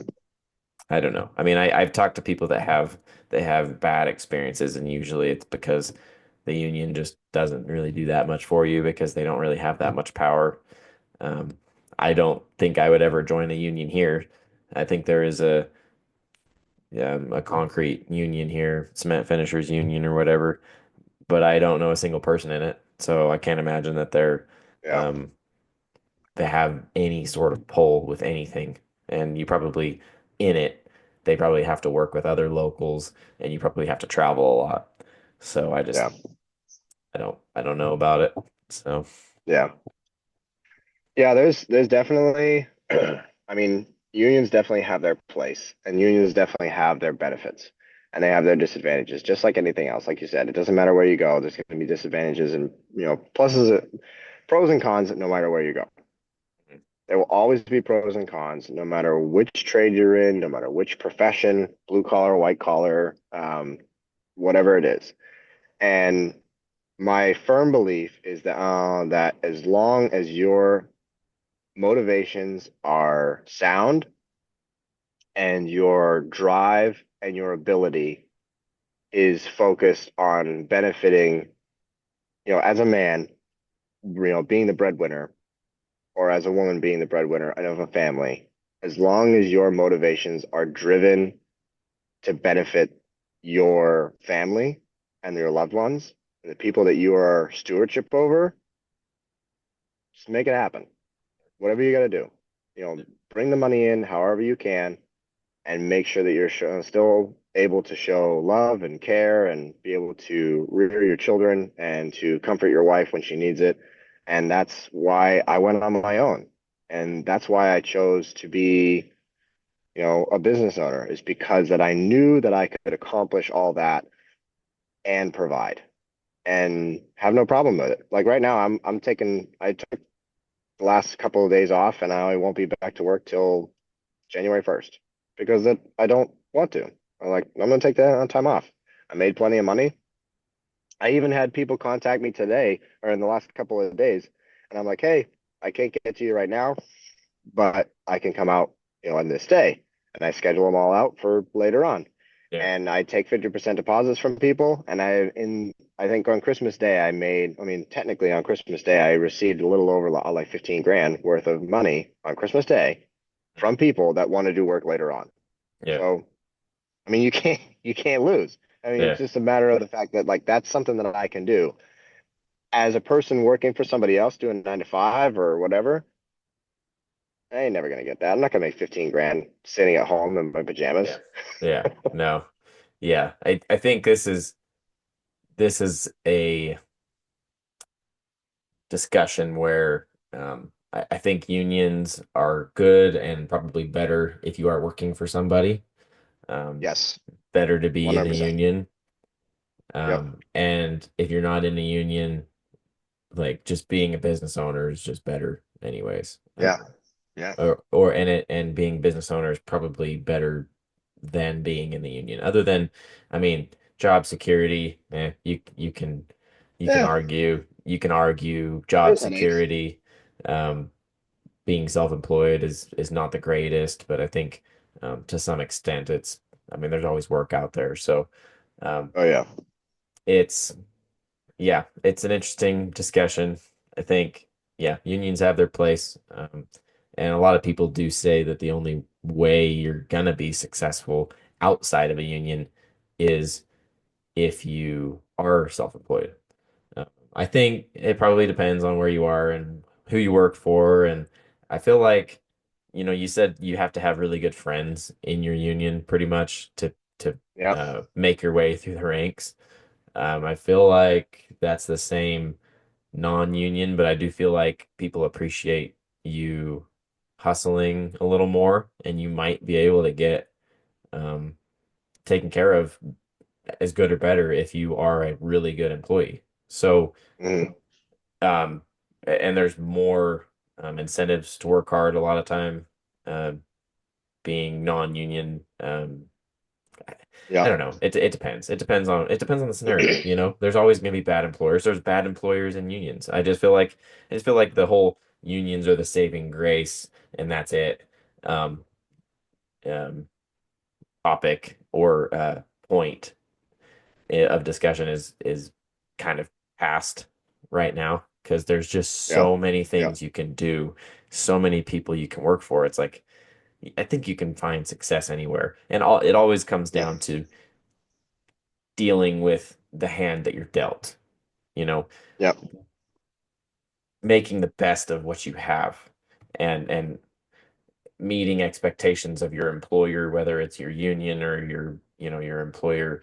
I don't know. I mean, I've talked to people that they have bad experiences, and usually it's because the union just doesn't really do that much for you because they don't really have that much power. Um, I don't think I would ever join a union here. I think there is a concrete union here, cement finishers union or whatever, but I don't know a single person in it, so I can't imagine that Yeah. um, they have any sort of pull with anything. And you probably in it, they probably have to work with other locals, and you probably have to travel a lot. So Yeah. I don't know about it. So Yeah. Yeah, there's definitely I mean, unions definitely have their place and unions definitely have their benefits and they have their disadvantages, just like anything else. Like you said, it doesn't matter where you go, there's going to be disadvantages and, pluses, pros and cons no matter where you go. There will always be pros and cons, no matter which trade you're in, no matter which profession, blue collar, white collar, whatever it is. And my firm belief is that as long as your motivations are sound and your drive and your ability is focused on benefiting, as a man, being the breadwinner, or as a woman being the breadwinner of a family, as long as your motivations are driven to benefit your family and your loved ones and the people that you are stewardship over, just make it happen. Whatever you got to do, bring the money in however you can and make sure that you're still able to show love and care and be able to rear your children and to comfort your wife when she needs it. And that's why I went on my own. And that's why I chose to be, a business owner is because that I knew that I could accomplish all that and provide and have no problem with it. Like right now, I took the last couple of days off and I won't be back to work till January 1st because I don't want to. I'm going to take that time off. I made plenty of money. I even had people contact me today or in the last couple of days, and I'm like, hey, I can't get to you right now, but I can come out, on this day. And I schedule them all out for later on. Yeah. And I take 50% deposits from people. And I think on Christmas Day, I mean, technically on Christmas Day, I received a little over like 15 grand worth of money on Christmas Day from people that want to do work later on. Yeah. So, I mean, you can't lose. I mean, it's Yeah. just a matter of the fact that like that's something that I can do as a person working for somebody else doing 9 to 5 or whatever. I ain't never gonna get that. I'm not gonna make 15 grand sitting at home in my pajamas. Yeah. Yeah. No. Yeah. I think this is a discussion where I think unions are good and probably better if you are working for somebody. Um, Yes, better to be in a 100%. union. Yep. And if you're not in a union, like just being a business owner is just better anyways. Yeah. Yeah. And being a business owner is probably better than being in the union. Other than, I mean, job security, Yeah. you can argue job There's headaches. security. Being self-employed is not the greatest, but I think to some extent I mean, there's always work out there. So um, Oh yeah. it's yeah, it's an interesting discussion. I think, yeah, unions have their place. And a lot of people do say that the only way you're gonna be successful outside of a union is if you are self-employed. Uh, I think it probably depends on where you are and who you work for. And I feel like, you said you have to have really good friends in your union pretty much to Yep. make your way through the ranks. I feel like that's the same non-union, but I do feel like people appreciate you hustling a little more, and you might be able to get um, taken care of as good or better if you are a really good employee. So, Mhm. and there's more incentives to work hard a lot of time, uh, being non-union. I Yep. don't know. It depends. It depends on the scenario, you know? There's always going to be bad employers. There's bad employers and unions. I just feel like the whole unions are the saving grace and that's it. Um, um, topic or point of discussion is kind of past right now because there's just Yeah. so many Yeah. things you can do, so many people you can work for. It's like I think you can find success anywhere. And it always comes Yeah. down to dealing with the hand that you're dealt, you know, Yep. making the best of what you have and meeting expectations of your employer, whether it's your union or your employer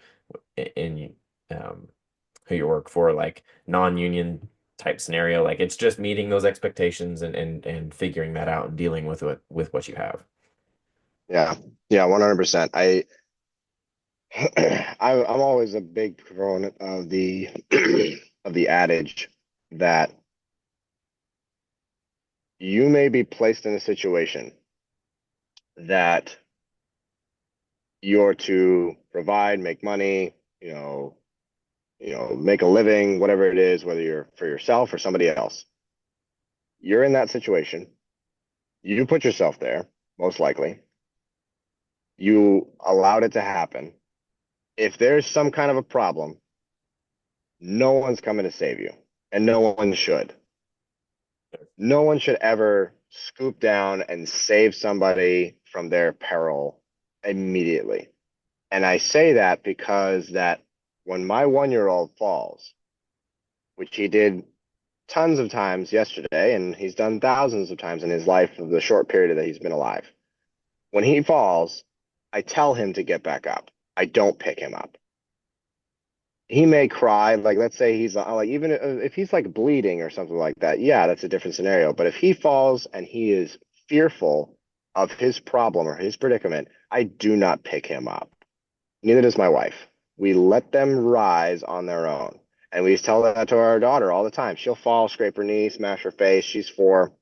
in who you work for, like non-union. type scenario. Like it's just meeting those expectations and figuring that out and dealing with what you have. Yeah. Yeah, 100%. I'm always a big proponent of the of the adage that you may be placed in a situation that you're to provide, make money, make a living, whatever it is, whether you're for yourself or somebody else. You're in that situation. You put yourself there, most likely. You allowed it to happen. If there's some kind of a problem, no one's coming to save you, and no one should. No one should ever scoop down and save somebody from their peril immediately. And I say that because that when my 1-year-old falls, which he did tons of times yesterday, and he's done thousands of times in his life of the short period that he's been alive. When he falls, I tell him to get back up. I don't pick him up. He may cry, like let's say he's like even if he's like bleeding or something like that, yeah, that's a different scenario. But if he falls and he is fearful of his problem or his predicament, I do not pick him up. Neither does my wife. We let them rise on their own. And we tell that to our daughter all the time. She'll fall, scrape her knee, smash her face. She's 4.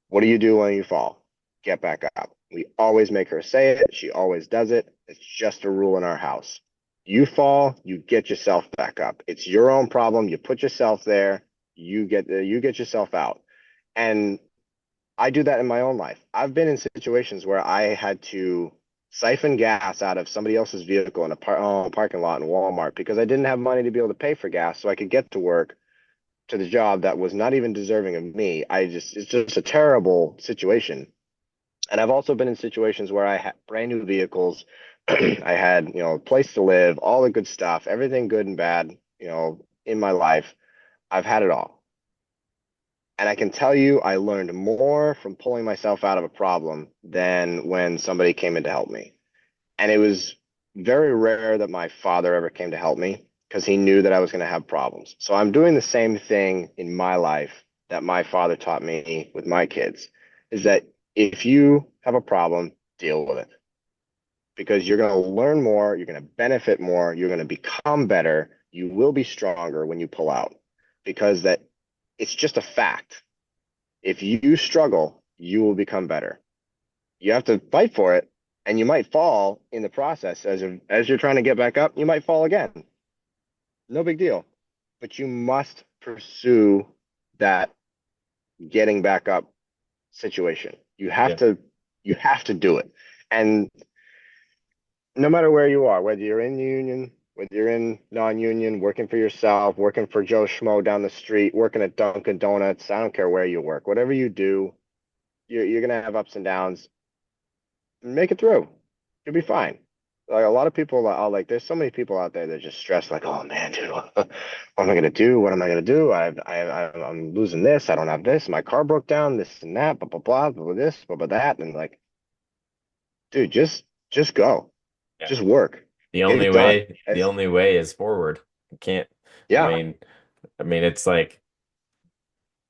What do you do when you fall? Get back up. We always make her say it. She always does it. It's just a rule in our house. You fall, you get yourself back up. It's your own problem. You put yourself there. You get yourself out. And I do that in my own life. I've been in situations where I had to siphon gas out of somebody else's vehicle in a parking lot in Walmart because I didn't have money to be able to pay for gas so I could get to work to the job that was not even deserving of me. It's just a terrible situation. And I've also been in situations where I had brand new vehicles. I had, a place to live, all the good stuff, everything good and bad, in my life. I've had it all. And I can tell you, I learned more from pulling myself out of a problem than when somebody came in to help me. And it was very rare that my father ever came to help me because he knew that I was going to have problems. So I'm doing the same thing in my life that my father taught me with my kids, is that if you have a problem, deal with it because you're going to learn more, you're going to benefit more, you're going to become better, you will be stronger when you pull out because that it's just a fact. If you struggle, you will become better. You have to fight for it, and you might fall in the process as you're trying to get back up. You might fall again. No big deal, but you must pursue that getting back up situation. Yeah. You have to do it, and no matter where you are, whether you're in union, whether you're in non-union, working for yourself, working for Joe Schmo down the street, working at Dunkin' Donuts, I don't care where you work, whatever you do, you're gonna have ups and downs. Make it through. You'll be fine. Like a lot of people are like, there's so many people out there that just stress, like, oh man, dude, what am I gonna do? What am I gonna do? I'm losing this. I don't have this. My car broke down. This and that. Blah blah blah. Blah blah this. Blah blah that. And like, dude, just go. Yeah. Just work. The Get only it done. way, the only way is forward. You can't, I Yeah. mean, it's like,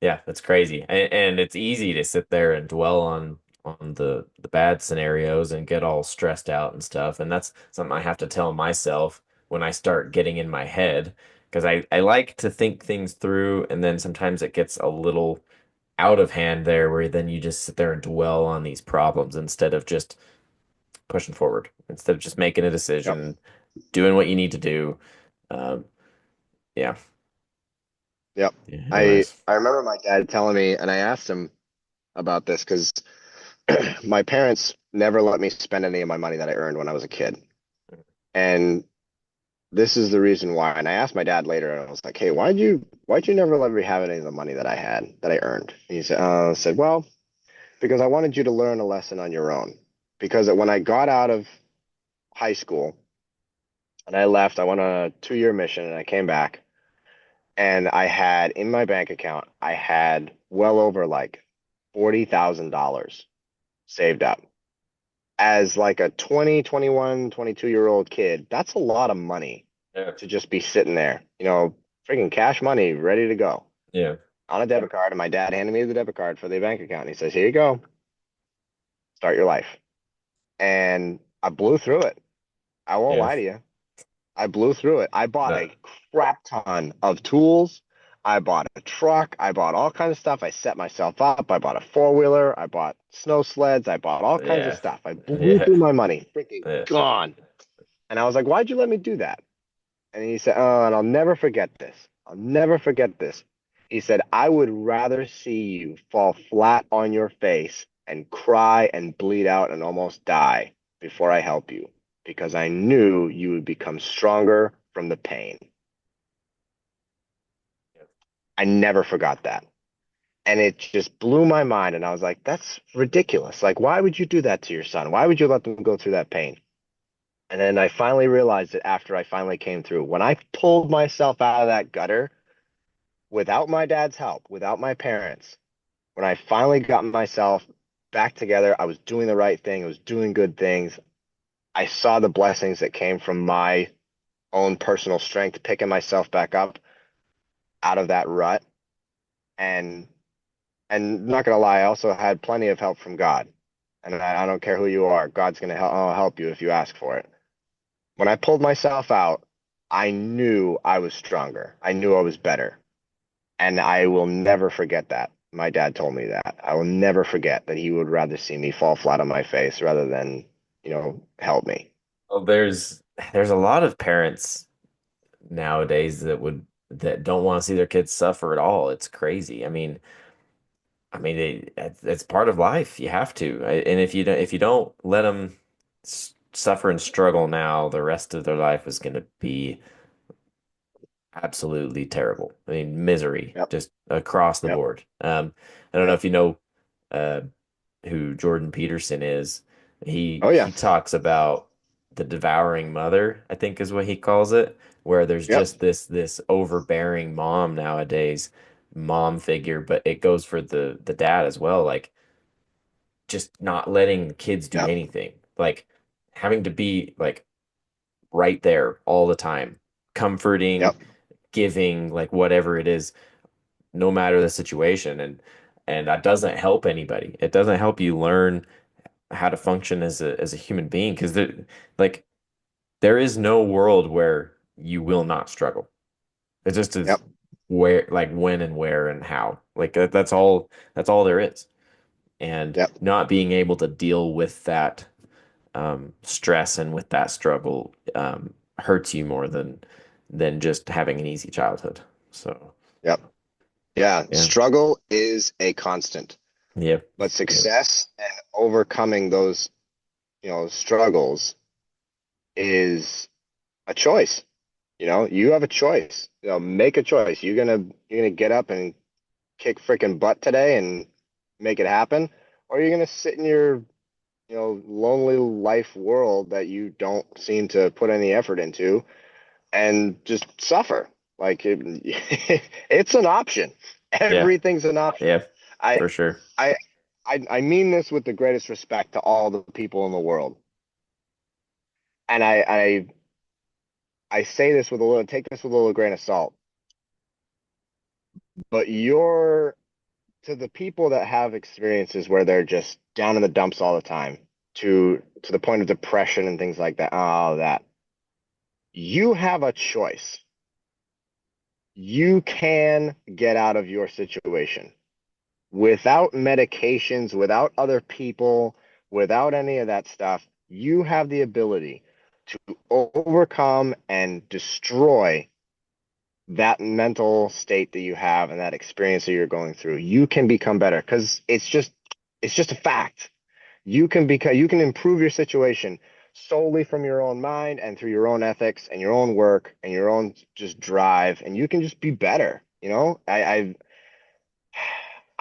yeah, that's crazy. And it's easy to sit there and dwell on the bad scenarios and get all stressed out and stuff. And that's something I have to tell myself when I start getting in my head because I like to think things through and then sometimes it gets a little out of hand there where then you just sit there and dwell on these problems instead of just pushing forward, instead of just making a Yep. decision, doing what you need to do. Um, yeah. Yep. Yeah. I Anyways. I remember my dad telling me, and I asked him about this because my parents never let me spend any of my money that I earned when I was a kid. And this is the reason why. And I asked my dad later, and I was like, "Hey, why'd you never let me have any of the money that I had that I earned?" And he said, "Well, because I wanted you to learn a lesson on your own. Because when I got out of high school and I left, I went on a 2-year mission, and I came back, and I had in my bank account, I had well over like $40,000 saved up." As like a 20, 21, 22-year-old kid, that's a lot of money Yeah. to just be sitting there, freaking cash money ready to go. Yeah. on a debit card, and my dad handed me the debit card for the bank account. And he says, "Here you go, start your life." And I blew through it. I won't Yeah. lie to you. I blew through it. I bought That. a crap ton of tools. I bought a truck. I bought all kinds of stuff. I set myself up. I bought a four-wheeler. I bought snow sleds. I bought all kinds of Yeah. stuff. I blew Yeah. through my money, freaking Yeah. gone. And I was like, "Why'd you let me do that?" And he said, "Oh, and I'll never forget this. I'll never forget this." He said, "I would rather see you fall flat on your face and cry and bleed out and almost die before I help you, because I knew you would become stronger from the pain." I never forgot that. And it just blew my mind. And I was like, that's ridiculous. Like, why would you do that to your son? Why would you let them go through that pain? And then I finally realized it after I finally came through. When I pulled myself out of that gutter without my dad's help, without my parents, when I finally got myself back together, I was doing the right thing, I was doing good things. I saw the blessings that came from my own personal strength, picking myself back up out of that rut. And not gonna lie, I also had plenty of help from God. And I don't care who you are, God's gonna help you if you ask for it. When I pulled myself out, I knew I was stronger. I knew I was better. And I will never forget that. My dad told me that. I will never forget that he would rather see me fall flat on my face rather than, help me. Well, there's a lot of parents nowadays that don't want to see their kids suffer at all. It's crazy. It's part of life. You have to. And if you don't let them suffer and struggle now, the rest of their life is going to be absolutely terrible. I mean, misery Yep. just across the Yep. board. I don't know Yep. if you know uh, who Jordan Peterson is. He Oh yeah. he talks about the devouring mother, I think is what he calls it, where there's Yep. just this overbearing mom nowadays, mom figure, but it goes for the dad as well, like just not letting kids do Yep. anything, like having to be like right there all the time, comforting, Yep. giving, like whatever it is, no matter the situation. And that doesn't help anybody. It doesn't help you learn how to function as a human being because like there is no world where you will not struggle. It just is Yep. where like when and where and how. Like that's all there is. And Yep. not being able to deal with that stress and with that struggle hurts you more than just having an easy childhood. So Yep. Yeah. yeah. Struggle is a constant, Yep. but Yep. success and overcoming those, struggles is a choice. You have a choice. Make a choice. You're gonna get up and kick freaking butt today and make it happen, or you're gonna sit in your, lonely life world that you don't seem to put any effort into and just suffer. Like it's an option. Yeah. Everything's an option. Yeah. I For sure. I I mean this with the greatest respect to all the people in the world. And I say this with a little, take this with a little grain of salt. But to the people that have experiences where they're just down in the dumps all the time, to the point of depression and things like that, all that, you have a choice. You can get out of your situation without medications, without other people, without any of that stuff. You have the ability to overcome and destroy that mental state that you have and that experience that you're going through. You can become better because it's just a fact. You can improve your situation solely from your own mind and through your own ethics and your own work and your own just drive, and you can just be better.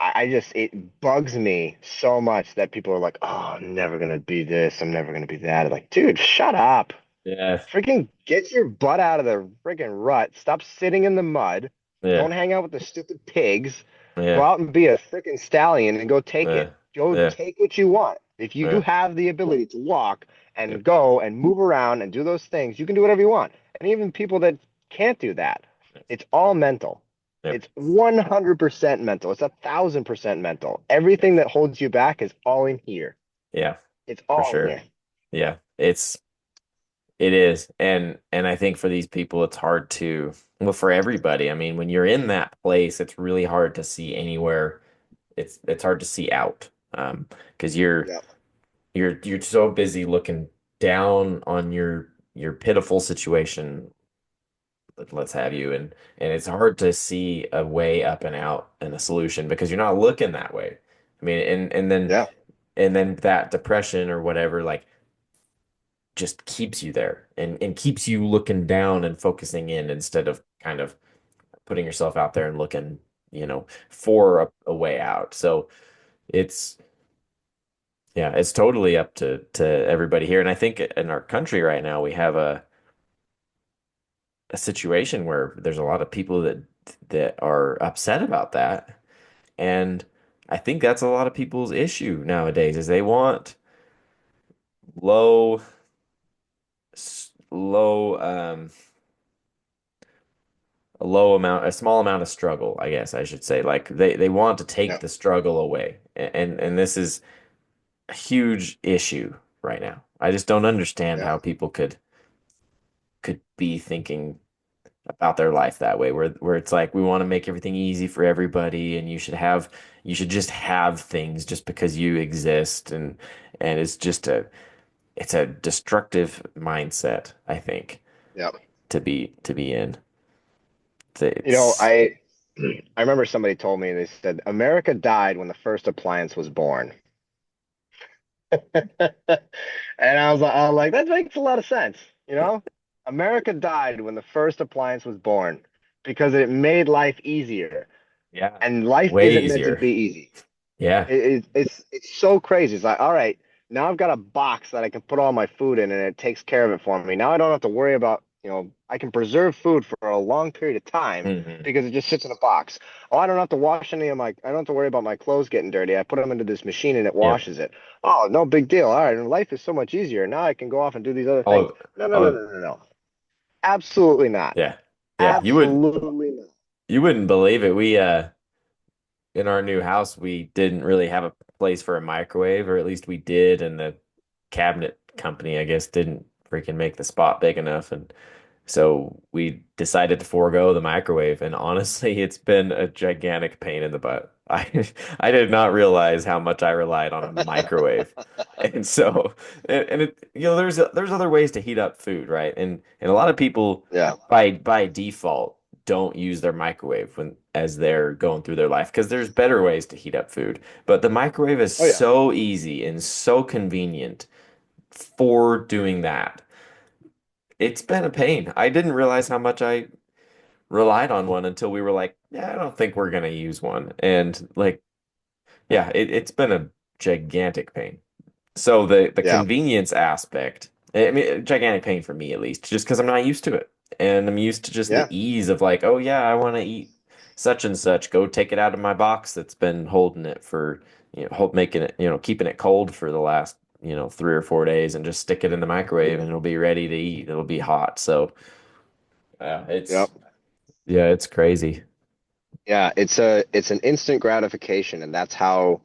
I just, it bugs me so much that people are like, "Oh, I'm never gonna be this, I'm never gonna be that." Like, dude, shut up. Yeah. Freaking get your butt out of the freaking rut. Stop sitting in the mud. Yeah. Don't hang out with the stupid pigs. Go Yeah. out and be a freaking stallion and go take Yeah. it. Go Yeah. take what you want. If you Yeah. have the ability to walk Yep. and go and move around and do those things, you can do whatever you want. And even people that can't do that, it's all mental. Yep. It's 100% mental. It's 1,000% mental. Everything that holds you back is all in here. Yeah, It's for all in sure. here. Yeah, it is. And I think for these people it's hard to, well, for everybody. I mean, when you're in that place, it's really hard to see anywhere. It's hard to see out. Because Yeah. you're so busy looking down on your pitiful situation, let's have you, and it's hard to see a way up and out and a solution because you're not looking that way. I mean, Yeah. and then that depression or whatever, like, just keeps you there and keeps you looking down and focusing in instead of kind of putting yourself out there and looking, for a way out. So it's, yeah, it's totally up to everybody here. And I think in our country right now we have a situation where there's a lot of people that are upset about that. And I think that's a lot of people's issue nowadays is they want low low a small amount of struggle, I guess I should say. Like they want to take Yeah. the struggle away. And this is a huge issue right now. I just don't understand Yeah. how people could be thinking about their life that way, where it's like we want to make everything easy for everybody and you should just have things just because you exist, and it's a destructive mindset, I think, Yeah. to be in. You know, It's I remember somebody told me, they said America died when the first appliance was born. And I was like, that makes a lot of sense. You know, America died when the first appliance was born because it made life easier, yeah, and life way isn't meant to easier. be easy. Yeah. It's so crazy. It's like, all right, now I've got a box that I can put all my food in and it takes care of it for me. Now I don't have to worry about, I can preserve food for a long period of time Hmm. because it just sits in a box. Oh, I don't have to worry about my clothes getting dirty. I put them into this machine and it Yep. washes it. Oh, no big deal. All right, and life is so much easier. Now I can go off and do these other things. Oh, No, no, no, oh, no, no, no. Absolutely not. yeah. Yeah. Absolutely not. You wouldn't believe it. We in our new house, we didn't really have a place for a microwave, or at least we did, and the cabinet company, I guess, didn't freaking make the spot big enough. And so we decided to forego the microwave. And honestly, it's been a gigantic pain in the butt. I did not realize how much I relied on a microwave. And so, and it, there's other ways to heat up food, right? And a lot of people Yeah. by default don't use their microwave when as they're going through their life because there's better ways to heat up food. But the microwave is Oh yeah. so easy and so convenient for doing that. It's been a pain. I didn't realize how much I relied on one until we were like, yeah, I don't think we're gonna use one. And like, yeah, it's been a gigantic pain. So the Yeah. convenience aspect, I mean, a gigantic pain for me at least, just because I'm not used to it. And I'm used to just the Yeah. ease of like, oh yeah, I want to eat such and such. Go take it out of my box that's been holding it for, making it, keeping it cold for the last, 3 or 4 days and just stick it in the microwave and it'll be ready to eat. It'll be hot. So Yeah. yeah, it's crazy. Yeah, it's an instant gratification, and that's how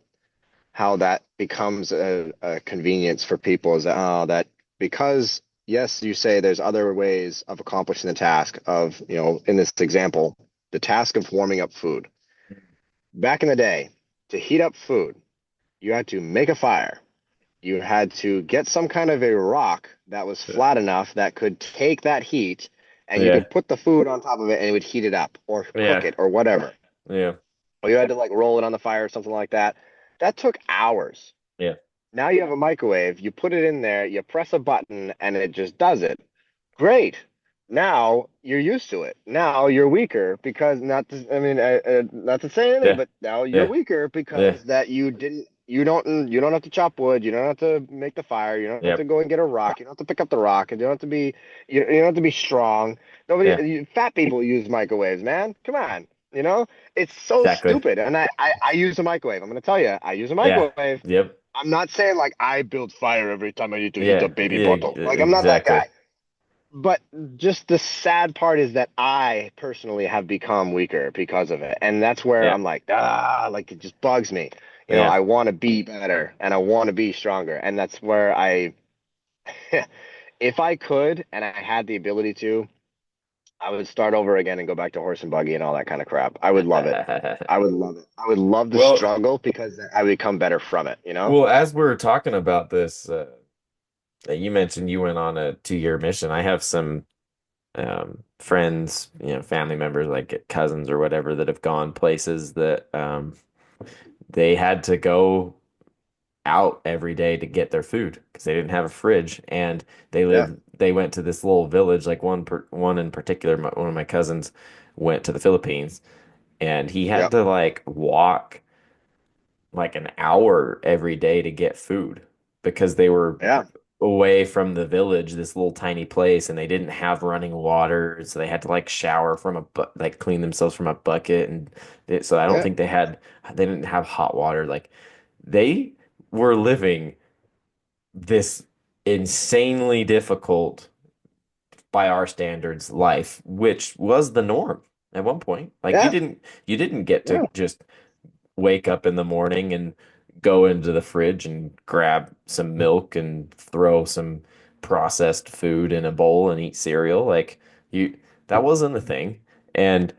that becomes a convenience for people is that that because yes, you say there's other ways of accomplishing the task of, in this example, the task of warming up food. Back in the day, to heat up food, you had to make a fire. You had to get some kind of a rock that was flat enough that could take that heat, and you Yeah. could put the food on top of it and it would heat it up or cook Yeah. it or whatever. Yeah. Or you had to like roll it on the fire or something like that. That took hours. Yeah. Now you have a microwave, you put it in there, you press a button, and it just does it. Great. Now you're used to it. Now you're weaker because not to say anything, Yeah. but now you're Yeah. weaker Yeah. because that you don't have to chop wood, you don't have to make the fire, you don't have to Yep. go and get a rock, you don't have to pick up the rock, and you don't have to be strong. Yeah. Fat people use microwaves, man. Come on. You know, it's so Exactly. stupid. And I use a microwave. I'm going to tell you, I use a Yeah. microwave. Yep. I'm not saying like I build fire every time I need to heat Yeah. up baby Yeah. bottle. Like I'm not that Exactly. guy. but just the sad part is that I personally have become weaker because of it. And that's where Yeah. I'm like it just bugs me. Yeah. I want to be better and I want to be stronger. And that's where if I could and I had the ability to, I would start over again and go back to horse and buggy and all that kind of crap. I would love it. I would love it. I would love the Well, struggle because I would become better from it, you know? well, as we're talking about this, you mentioned you went on a 2-year mission. I have some friends, family members, like cousins or whatever, that have gone places that they had to go out every day to get their food because they didn't have a fridge, and Yeah. they went to this little village, like one in particular, one of my cousins went to the Philippines, and he had Yep. to like walk like an hour every day to get food because they were Yeah. away from the village, this little tiny place, and they didn't have running water, so they had to like shower from like clean themselves from a bucket, and so I don't Yeah. think they didn't have hot water. Like they were living this insanely difficult by our standards life, which was the norm at one point. Like Yeah. you didn't get to Yeah. just wake up in the morning and go into the fridge and grab some milk and throw some processed food in a bowl and eat cereal. Like that wasn't a thing. And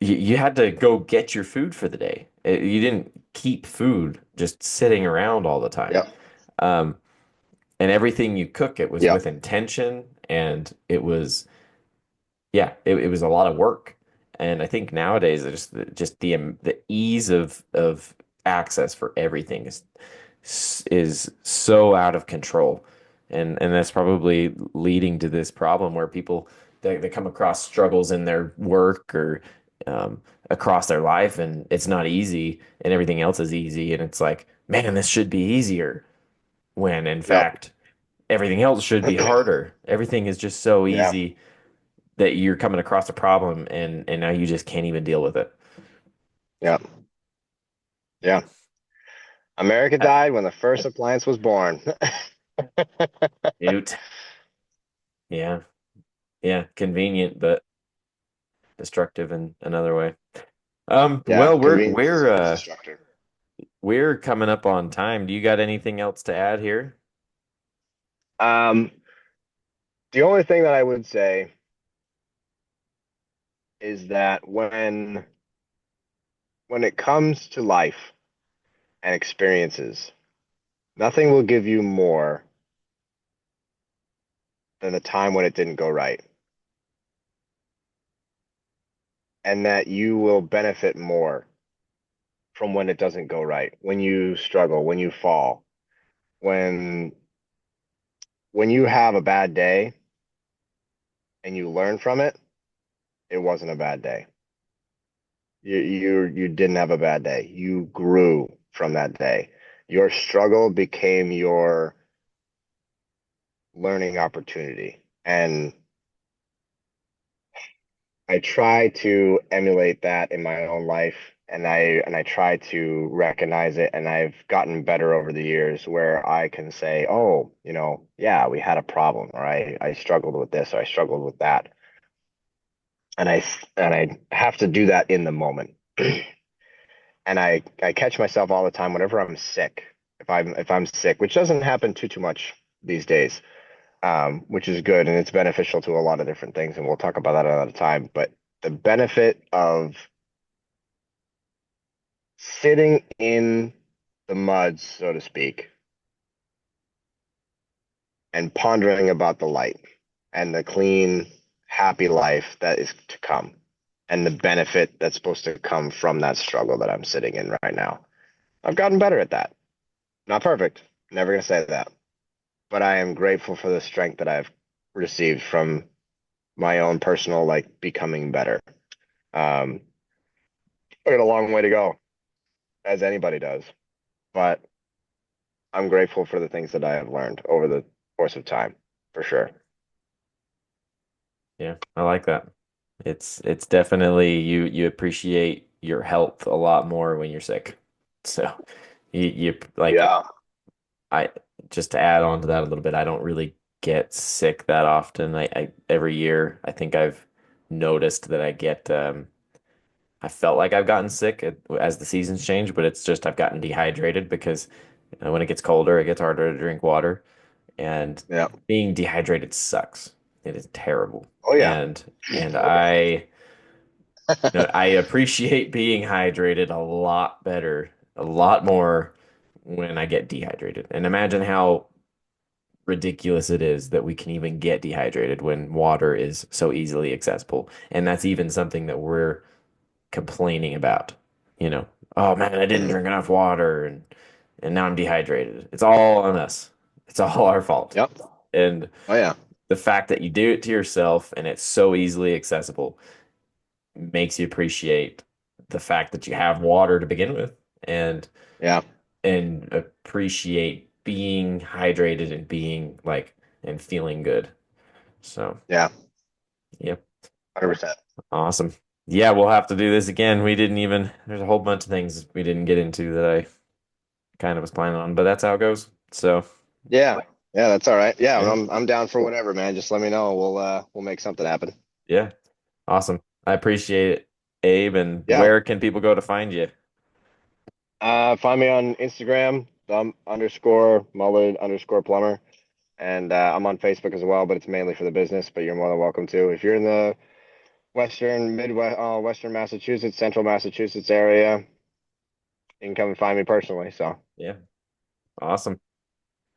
you had to go get your food for the day. You didn't keep food just sitting around all the time. Yep. Um, and everything you cook, it was Yep. with intention, and it was, yeah, it was a lot of work. And I think nowadays, just the ease of access for everything is so out of control, and that's probably leading to this problem where people they come across struggles in their work or across their life, and it's not easy, and everything else is easy, and it's like, man, this should be easier. When in Yep. fact, everything else should be harder. Everything is just so Yeah. easy that you're coming across a problem, and now you just can't even deal with it. Yep. Yeah. America Uh, died when the first appliance was born. Newt. Yeah. Yeah. Convenient, but destructive in another way. Yeah, Well, convenience is always destructive. we're coming up on time. Do you got anything else to add here? Um, the only thing that I would say is that when it comes to life and experiences, nothing will give you more than the time when it didn't go right, and that you will benefit more from when it doesn't go right, when you struggle, when you fall, when when you have a bad day and you learn from it, it wasn't a bad day. You didn't have a bad day. You grew from that day. Your struggle became your learning opportunity. And I try to emulate that in my own life, and I try to recognize it, and I've gotten better over the years where I can say, "Oh, yeah, we had a problem, or I struggled with this, or I struggled with that." And I have to do that in the moment. And I catch myself all the time whenever I'm sick. If I'm sick, which doesn't happen too much these days, which is good and it's beneficial to a lot of different things, and we'll talk about that another time. But the benefit of sitting in the mud, so to speak, and pondering about the light and the clean, happy life that is to come, and the benefit that's supposed to come from that struggle that I'm sitting in right now. I've gotten better at that. Not perfect. Never gonna say that. But I am grateful for the strength that I've received from my own personal like becoming better. Um, I got a long way to go, as anybody does, but I'm grateful for the things that I have learned over the course of time, for sure. Yeah, I like that. It's definitely you appreciate your health a lot more when you're sick. So you like Yeah. I just to add on to that a little bit, I don't really get sick that often. I every year I think I've noticed that I felt like I've gotten sick as the seasons change, but it's just I've gotten dehydrated because when it gets colder, it gets harder to drink water, and Yeah. being dehydrated sucks. It is terrible. Oh yeah. And I appreciate being hydrated a lot better, a lot more when I get dehydrated. And imagine how ridiculous it is that we can even get dehydrated when water is so easily accessible. And that's even something that we're complaining about. You know, oh man, I didn't drink enough water and now I'm dehydrated. It's all on us. It's all our fault. Yep. And Oh yeah. the fact that you do it to yourself and it's so easily accessible makes you appreciate the fact that you have water to begin with and Yeah. and appreciate being hydrated and being like and feeling good. So, Yeah. yep, 100%. awesome. Yeah, we'll have to do this again. There's a whole bunch of things we didn't get into that I kind of was planning on, but that's how it goes. So, Yeah. Yeah, that's all right. Yeah, yeah, I'm down for whatever, man. Just let me know. We'll make something happen. yeah, awesome. I appreciate it, Abe. And Yeah. where can people go to find you? Find me on Instagram, underscore mulleted underscore plumber. And I'm on Facebook as well, but it's mainly for the business, but you're more than welcome to. If you're in the Western Massachusetts, Central Massachusetts area, you can come and find me personally. So, Yeah, awesome.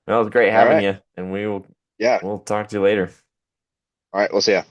Well, it was great all having right. you, and Yeah. we'll talk to you later. All right. We'll see ya.